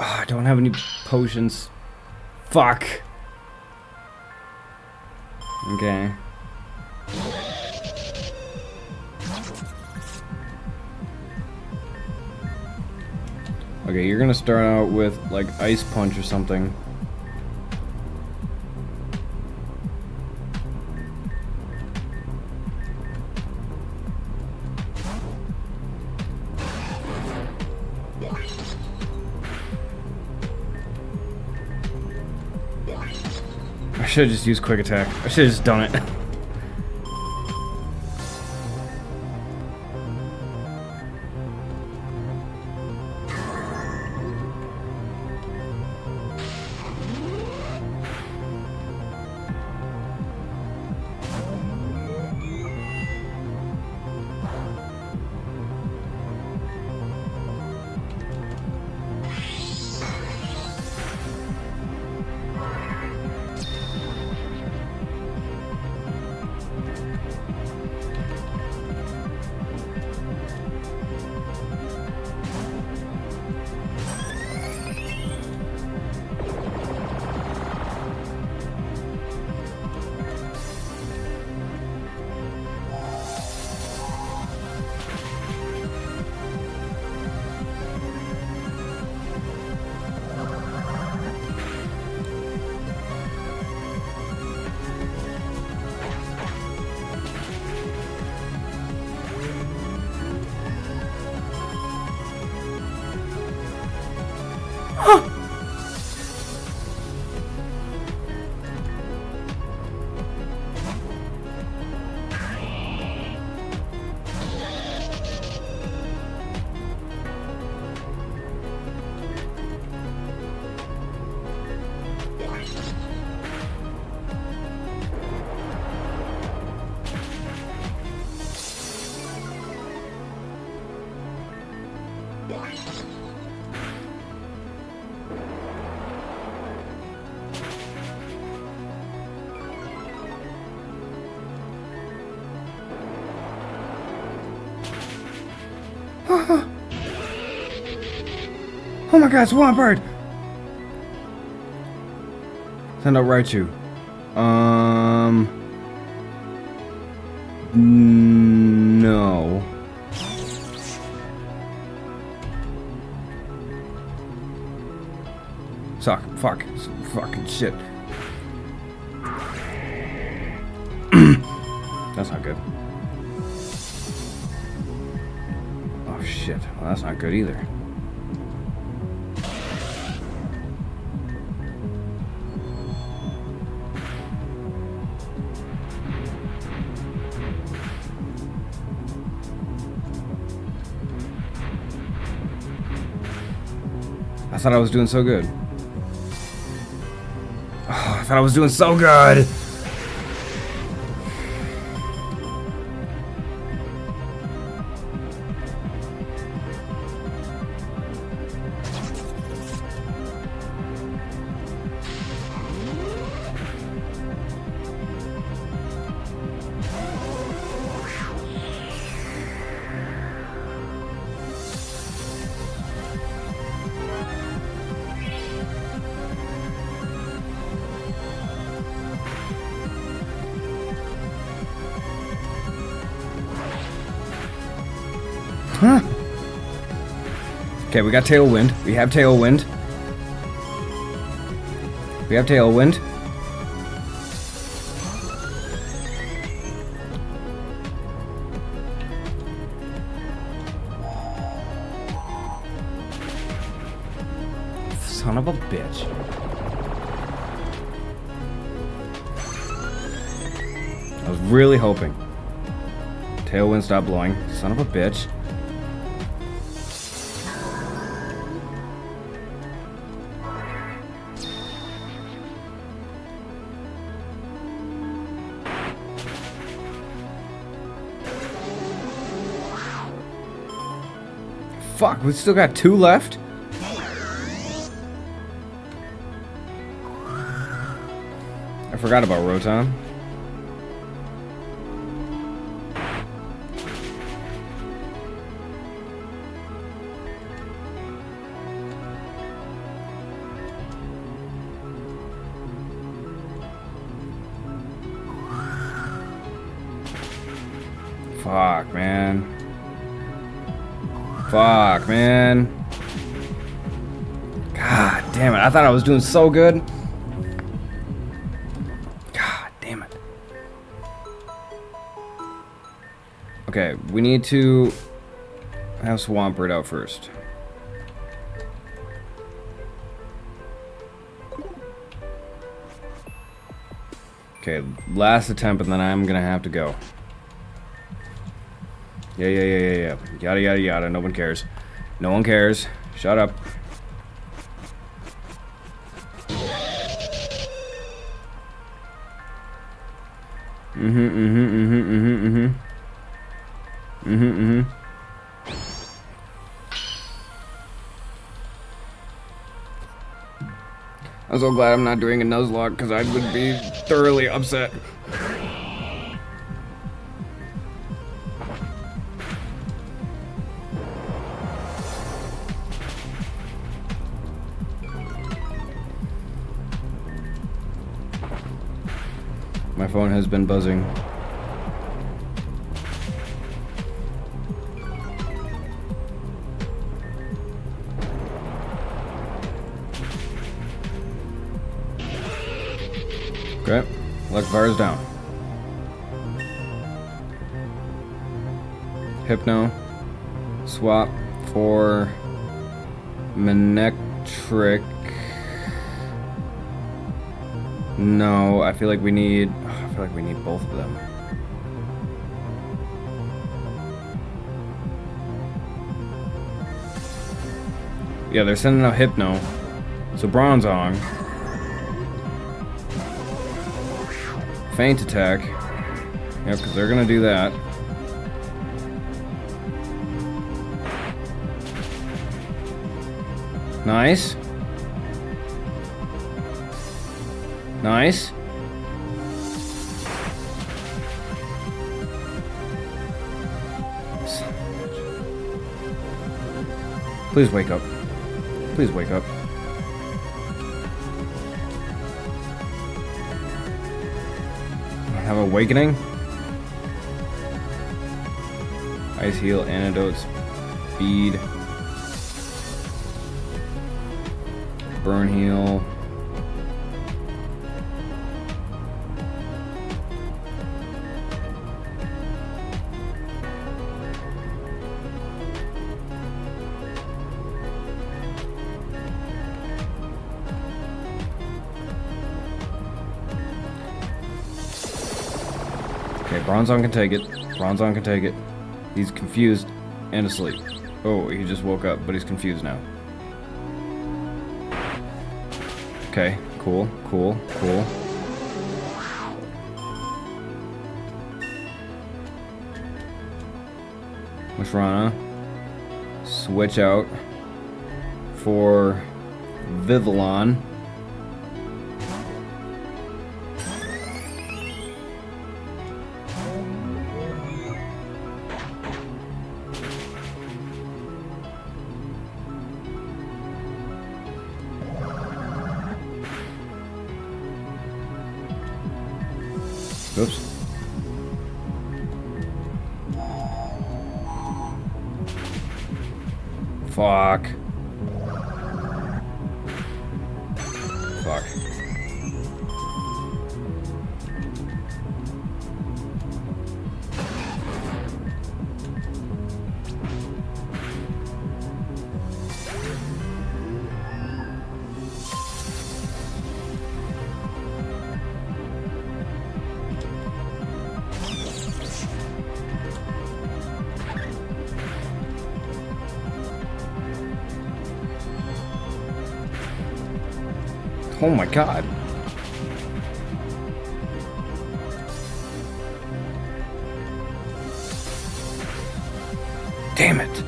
Oh, I don't have any potions. Fuck. Okay. Okay, you're gonna start out with, like, Ice Punch or something. I should've just used Quick Attack. I should've just done it. Oh my god, Swampert! Send out Raichu. No. Fucking shit. That's not good. Oh shit, well that's not good either. I thought I was doing so good. Oh, I thought I was doing so good! Huh. Okay, we got Tailwind. We have Tailwind. We have Tailwind. Son of a bitch. I was really hoping. Tailwind, stop blowing. Son of a bitch. Fuck, we still got 2 left? I forgot about Rotom. Fuck, man. Fuck, man. God damn it. I thought I was doing so good. God damn it. Okay, we need to have Swampert out first. Okay, last attempt and then I'm gonna have to go. Yeah. Yada, yada, yada. No one cares. No one cares. Shut up. I'm so glad I'm not doing a Nuzlocke because I would be thoroughly upset. My phone has been buzzing. Okay, Electivire is down. Hypno. Swap for Manectric. No, I feel like we need both of them. Yeah, they're sending out Hypno. So Bronzong. Feint attack. Yep, because they're gonna do that. Nice. Nice. Please wake up. Please wake up. Have Awakening. Ice Heal, Antidote, Speed. Burn Heal. Okay, Bronzong can take it. Bronzong can take it. He's confused and asleep. Oh, he just woke up, but he's confused now. Okay, cool. Mushrana. Switch out for Vivillon. Oops. Fuck. Fuck. Oh my god. Damn it.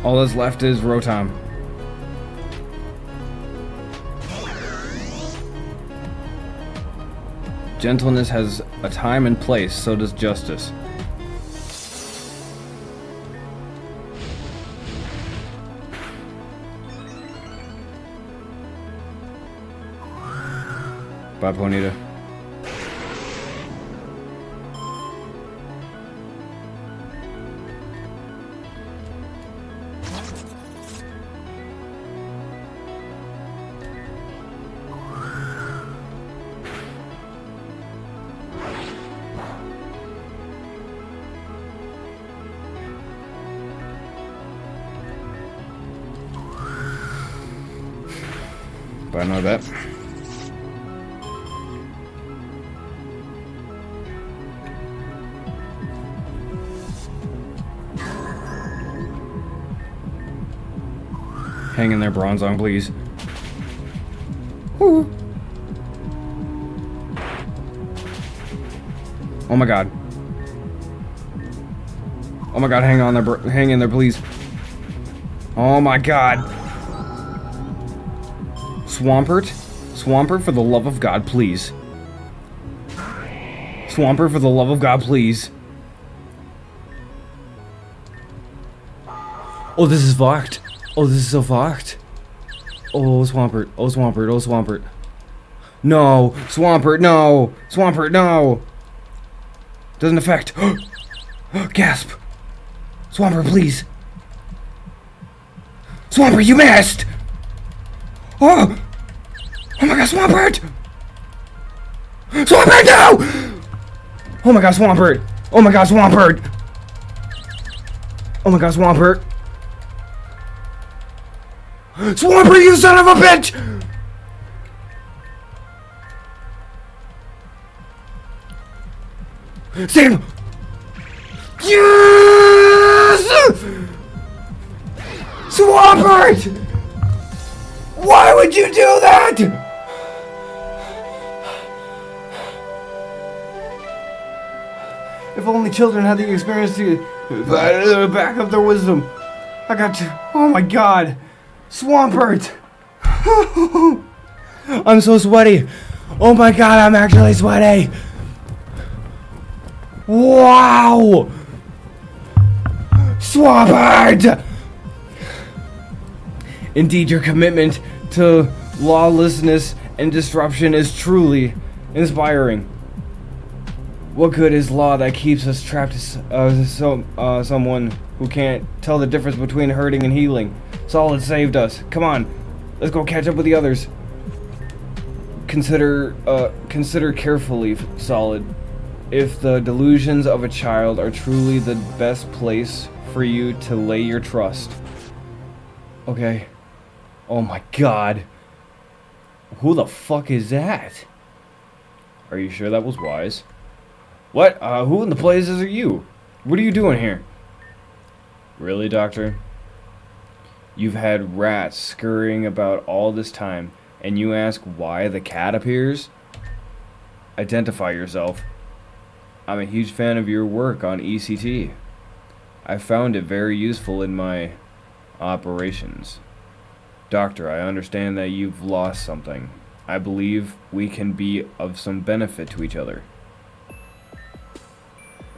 All that's left is Rotom. Gentleness has a time and place, so does justice. Bye, Ponyta. But I know that. Hang in there, Bronzong, please. Woo. Oh my god. Oh my god, hang on there, hang in there, please. Oh my god. Swampert? Swampert, for the love of God, please. Swampert, for the love of God, please. Oh, this is fucked. Oh, this is so fucked. Oh, Swampert. Oh, Swampert. Oh, Swampert. No. Swampert, no. Swampert, no. Doesn't affect. Gasp. Swampert, please. Swampert, you missed! Oh! Oh my god, Swampert! Swampert, no! Oh my god, Swampert! Oh my god, Swampert! Oh my god, Swampert! Swampert, you son of a bitch! Save him! Yes! Swampert! Why would you do that? If only children had the experience to back up their wisdom. I got to. Oh my god. Swampert. I'm so sweaty. Oh my god, I'm actually sweaty. Wow. Swampert. Indeed, your commitment to lawlessness and disruption is truly inspiring. What good is law that keeps us trapped as someone who can't tell the difference between hurting and healing? Solid saved us. Come on, let's go catch up with the others. Consider carefully, Solid. If the delusions of a child are truly the best place for you to lay your trust. Okay. Oh my god. Who the fuck is that? Are you sure that was wise? What? Who in the blazes are you? What are you doing here? Really, Doctor? You've had rats scurrying about all this time, and you ask why the cat appears? Identify yourself. I'm a huge fan of your work on ECT. I found it very useful in my operations. Doctor, I understand that you've lost something. I believe we can be of some benefit to each other.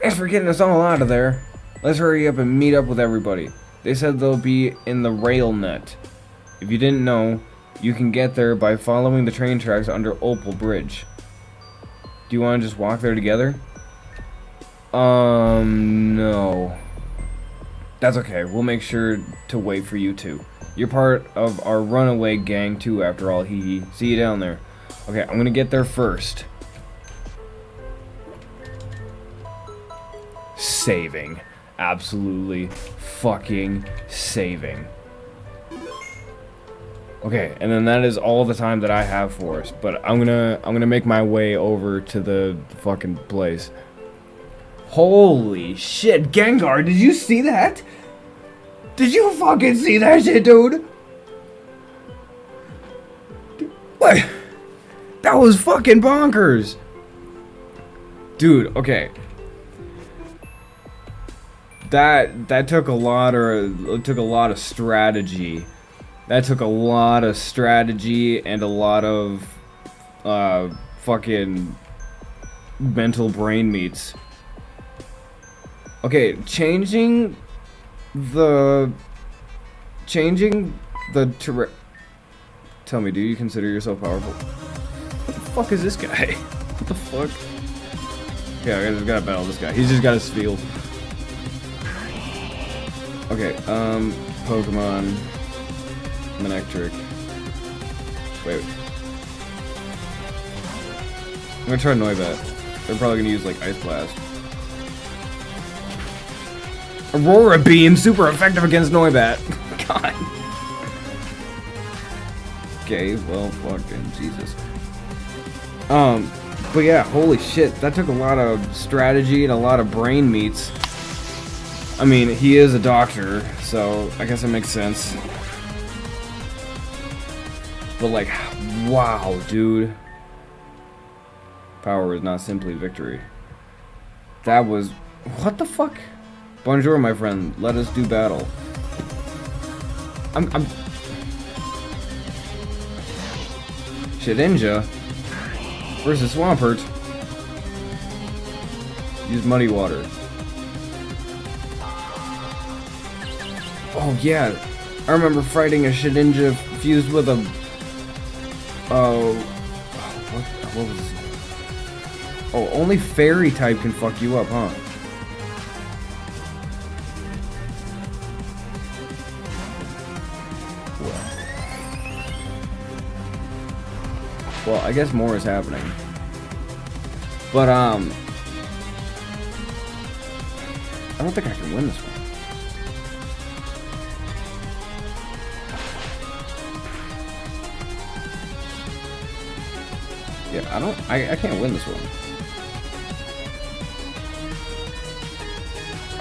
Thanks for getting us all out of there. Let's hurry up and meet up with everybody. They said they'll be in the rail net. If you didn't know, you can get there by following the train tracks under Opal Bridge. Do you want to just walk there together? No. That's okay. We'll make sure to wait for you too. You're part of our runaway gang too, after all. Hee hee. See you down there. Okay, I'm gonna get there first. Saving. Absolutely fucking saving. Okay, and then that is all the time that I have for us. But I'm gonna make my way over to the fucking place. Holy shit, Gengar, did you see that? Did you fucking see that shit, dude? What? That was fucking bonkers. Dude, okay. That took a lot of strategy. That took a lot of strategy and a lot of fucking mental brain meats. Okay, changing the Tell me, do you consider yourself powerful? What the fuck is this guy? What the fuck? Yeah, I just gotta battle this guy. He's just got his field. Okay, Pokemon Manectric. Wait. I'm gonna try Noibat. They're probably gonna use like Ice Blast. Aurora Beam, super effective against Noibat. God. Okay, well, fucking Jesus. But yeah, holy shit, that took a lot of strategy and a lot of brain meats. I mean, he is a doctor, so I guess it makes sense. But like, wow, dude. Power is not simply victory. That was... What the fuck? Bonjour, my friend. Let us do battle. I'm... Shedinja versus Swampert. Use Muddy Water. Oh yeah, I remember fighting a Shedinja fused with a... what was this? Oh, only Fairy type can fuck you up, huh? Well, I guess more is happening. But, I don't think I can win this one. Yeah, I can't win this one.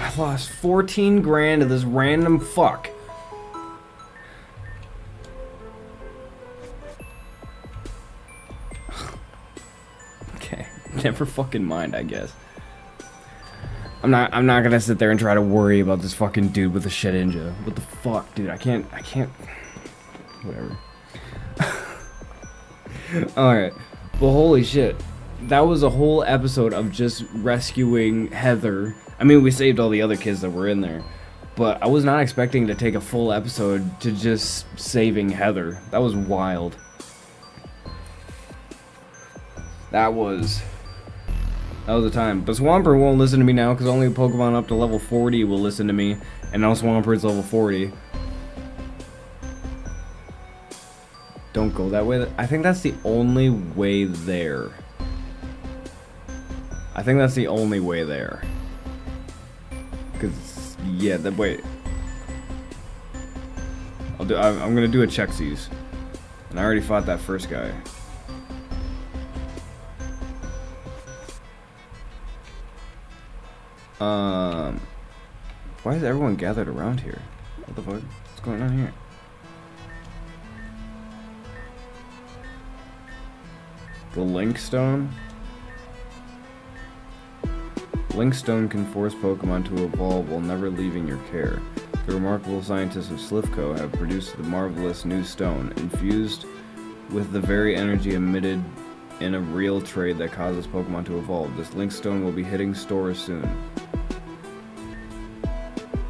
I lost 14 grand to this random fuck. Okay, never fucking mind, I guess. I'm not gonna sit there and try to worry about this fucking dude with a Shedinja. What the fuck, dude? I can't. Whatever. Alright. Well, holy shit. That was a whole episode of just rescuing Heather. I mean, we saved all the other kids that were in there. But I was not expecting to take a full episode to just saving Heather. That was wild. That was a time. But Swampert won't listen to me now because only Pokemon up to level 40 will listen to me. And now Swampert's level 40. Don't go that way. I think that's the only way there. I think that's the only way there. Cause yeah, wait. I'm gonna do a Chexies, and I already fought that first guy. Why is everyone gathered around here? What the fuck? What's going on here? The Link Stone? Link Stone can force Pokemon to evolve while never leaving your care. The remarkable scientists of Slivko have produced the marvelous new stone, infused with the very energy emitted in a real trade that causes Pokemon to evolve. This Link Stone will be hitting stores soon.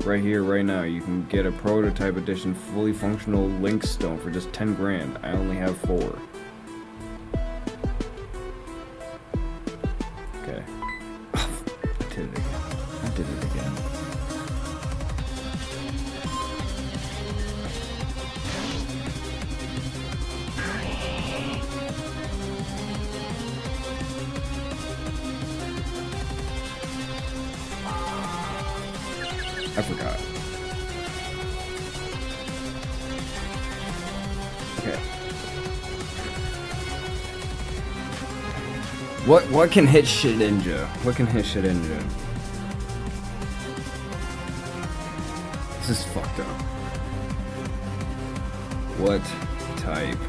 Right here, right now, you can get a prototype edition fully functional Link Stone for just 10 grand. I only have 4. Okay. I did it again. I did it again. I forgot. Okay. What can hit Shedinja? What can hit Shedinja? This is fucked up. What type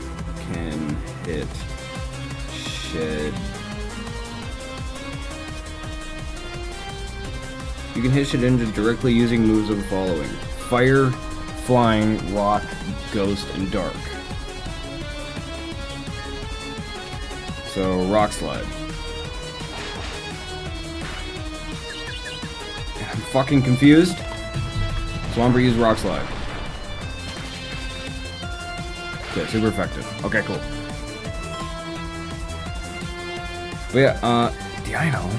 can hit Shed? You can hit Shedinja directly using moves of the following: Fire, Flying, Rock, Ghost, and Dark. So, Rock Slide. I'm fucking confused. Swampert used Rock Slide. Okay, super effective. Okay, cool. But yeah, Dino.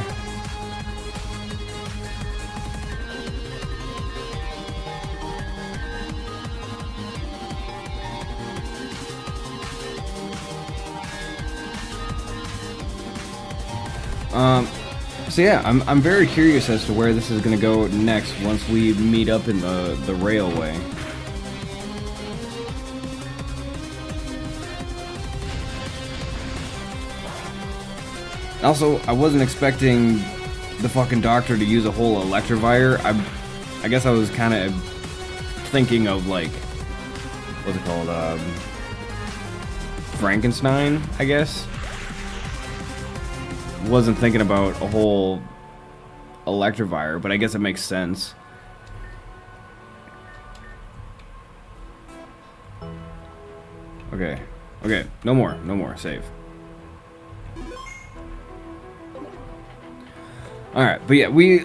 So yeah, I'm very curious as to where this is gonna go next once we meet up in the railway. Also, I wasn't expecting the fucking doctor to use a whole Electivire. I guess I was kind of thinking of like, what's it called? Frankenstein, I guess. Wasn't thinking about a whole Electivire, but I guess it makes sense. Okay. Okay, no more, save. Alright, but yeah, we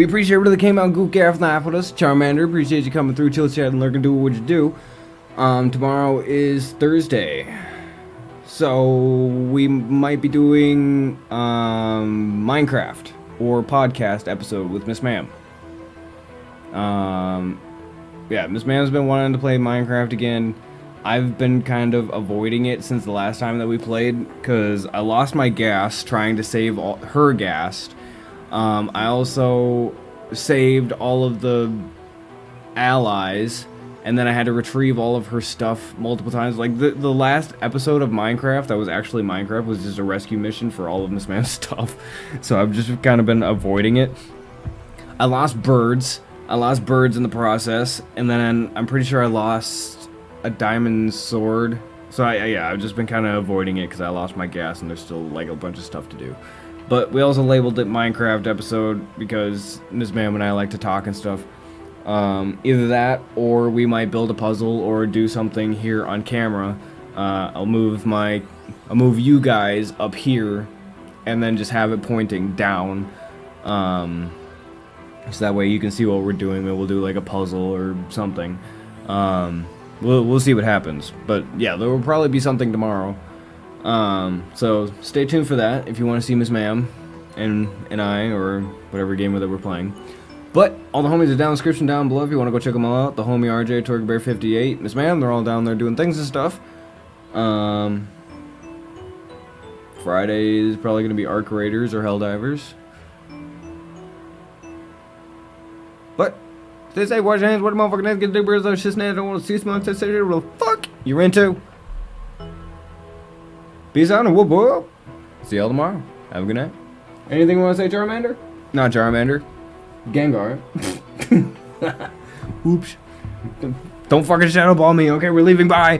appreciate everybody that came out and goofed off laugh with us. Charmander, appreciate you coming through, chill, chat, and lurking, do what you do. Tomorrow is Thursday. So we might be doing Minecraft or podcast episode with MrsMaaam. Yeah, MrsMaam's been wanting to play Minecraft again. I've been kind of avoiding it since the last time that we played because I lost my gas trying to save her gas. I also saved all of the allies. And then I had to retrieve all of her stuff multiple times. Like, the last episode of Minecraft, that was actually Minecraft, was just a rescue mission for all of MrsMaam's stuff. So I've just kind of been avoiding it. I lost birds. I lost birds in the process. And then I'm pretty sure I lost a diamond sword. So yeah, I've just been kind of avoiding it because I lost my gas and there's still, like, a bunch of stuff to do. But we also labeled it Minecraft episode because MrsMaaam and I like to talk and stuff. Either that, or we might build a puzzle or do something here on camera. I'll move you guys up here, and then just have it pointing down. So that way you can see what we're doing. Maybe we'll do like a puzzle or something. We'll see what happens. But yeah, there will probably be something tomorrow. So stay tuned for that if you want to see MrsMaaam and I, or whatever game that we're playing. But all the homies are down in the description down below if you want to go check them all out. The HomieRjay, TorqueBear58, MrsMaaam, they're all down there doing things and stuff. Friday is probably going to be Arc Raiders or Helldivers. But, they say wash your hands, what the motherfucking heads get big birds, those shit snaps, I don't want to see some months, say what the fuck you're into. Peace out and whoop whoop. See y'all tomorrow. Have a good night. Anything you want to say, Charmander? Not Charmander. Gengar. Oops. Don't fucking shadow ball me, okay? We're leaving, bye!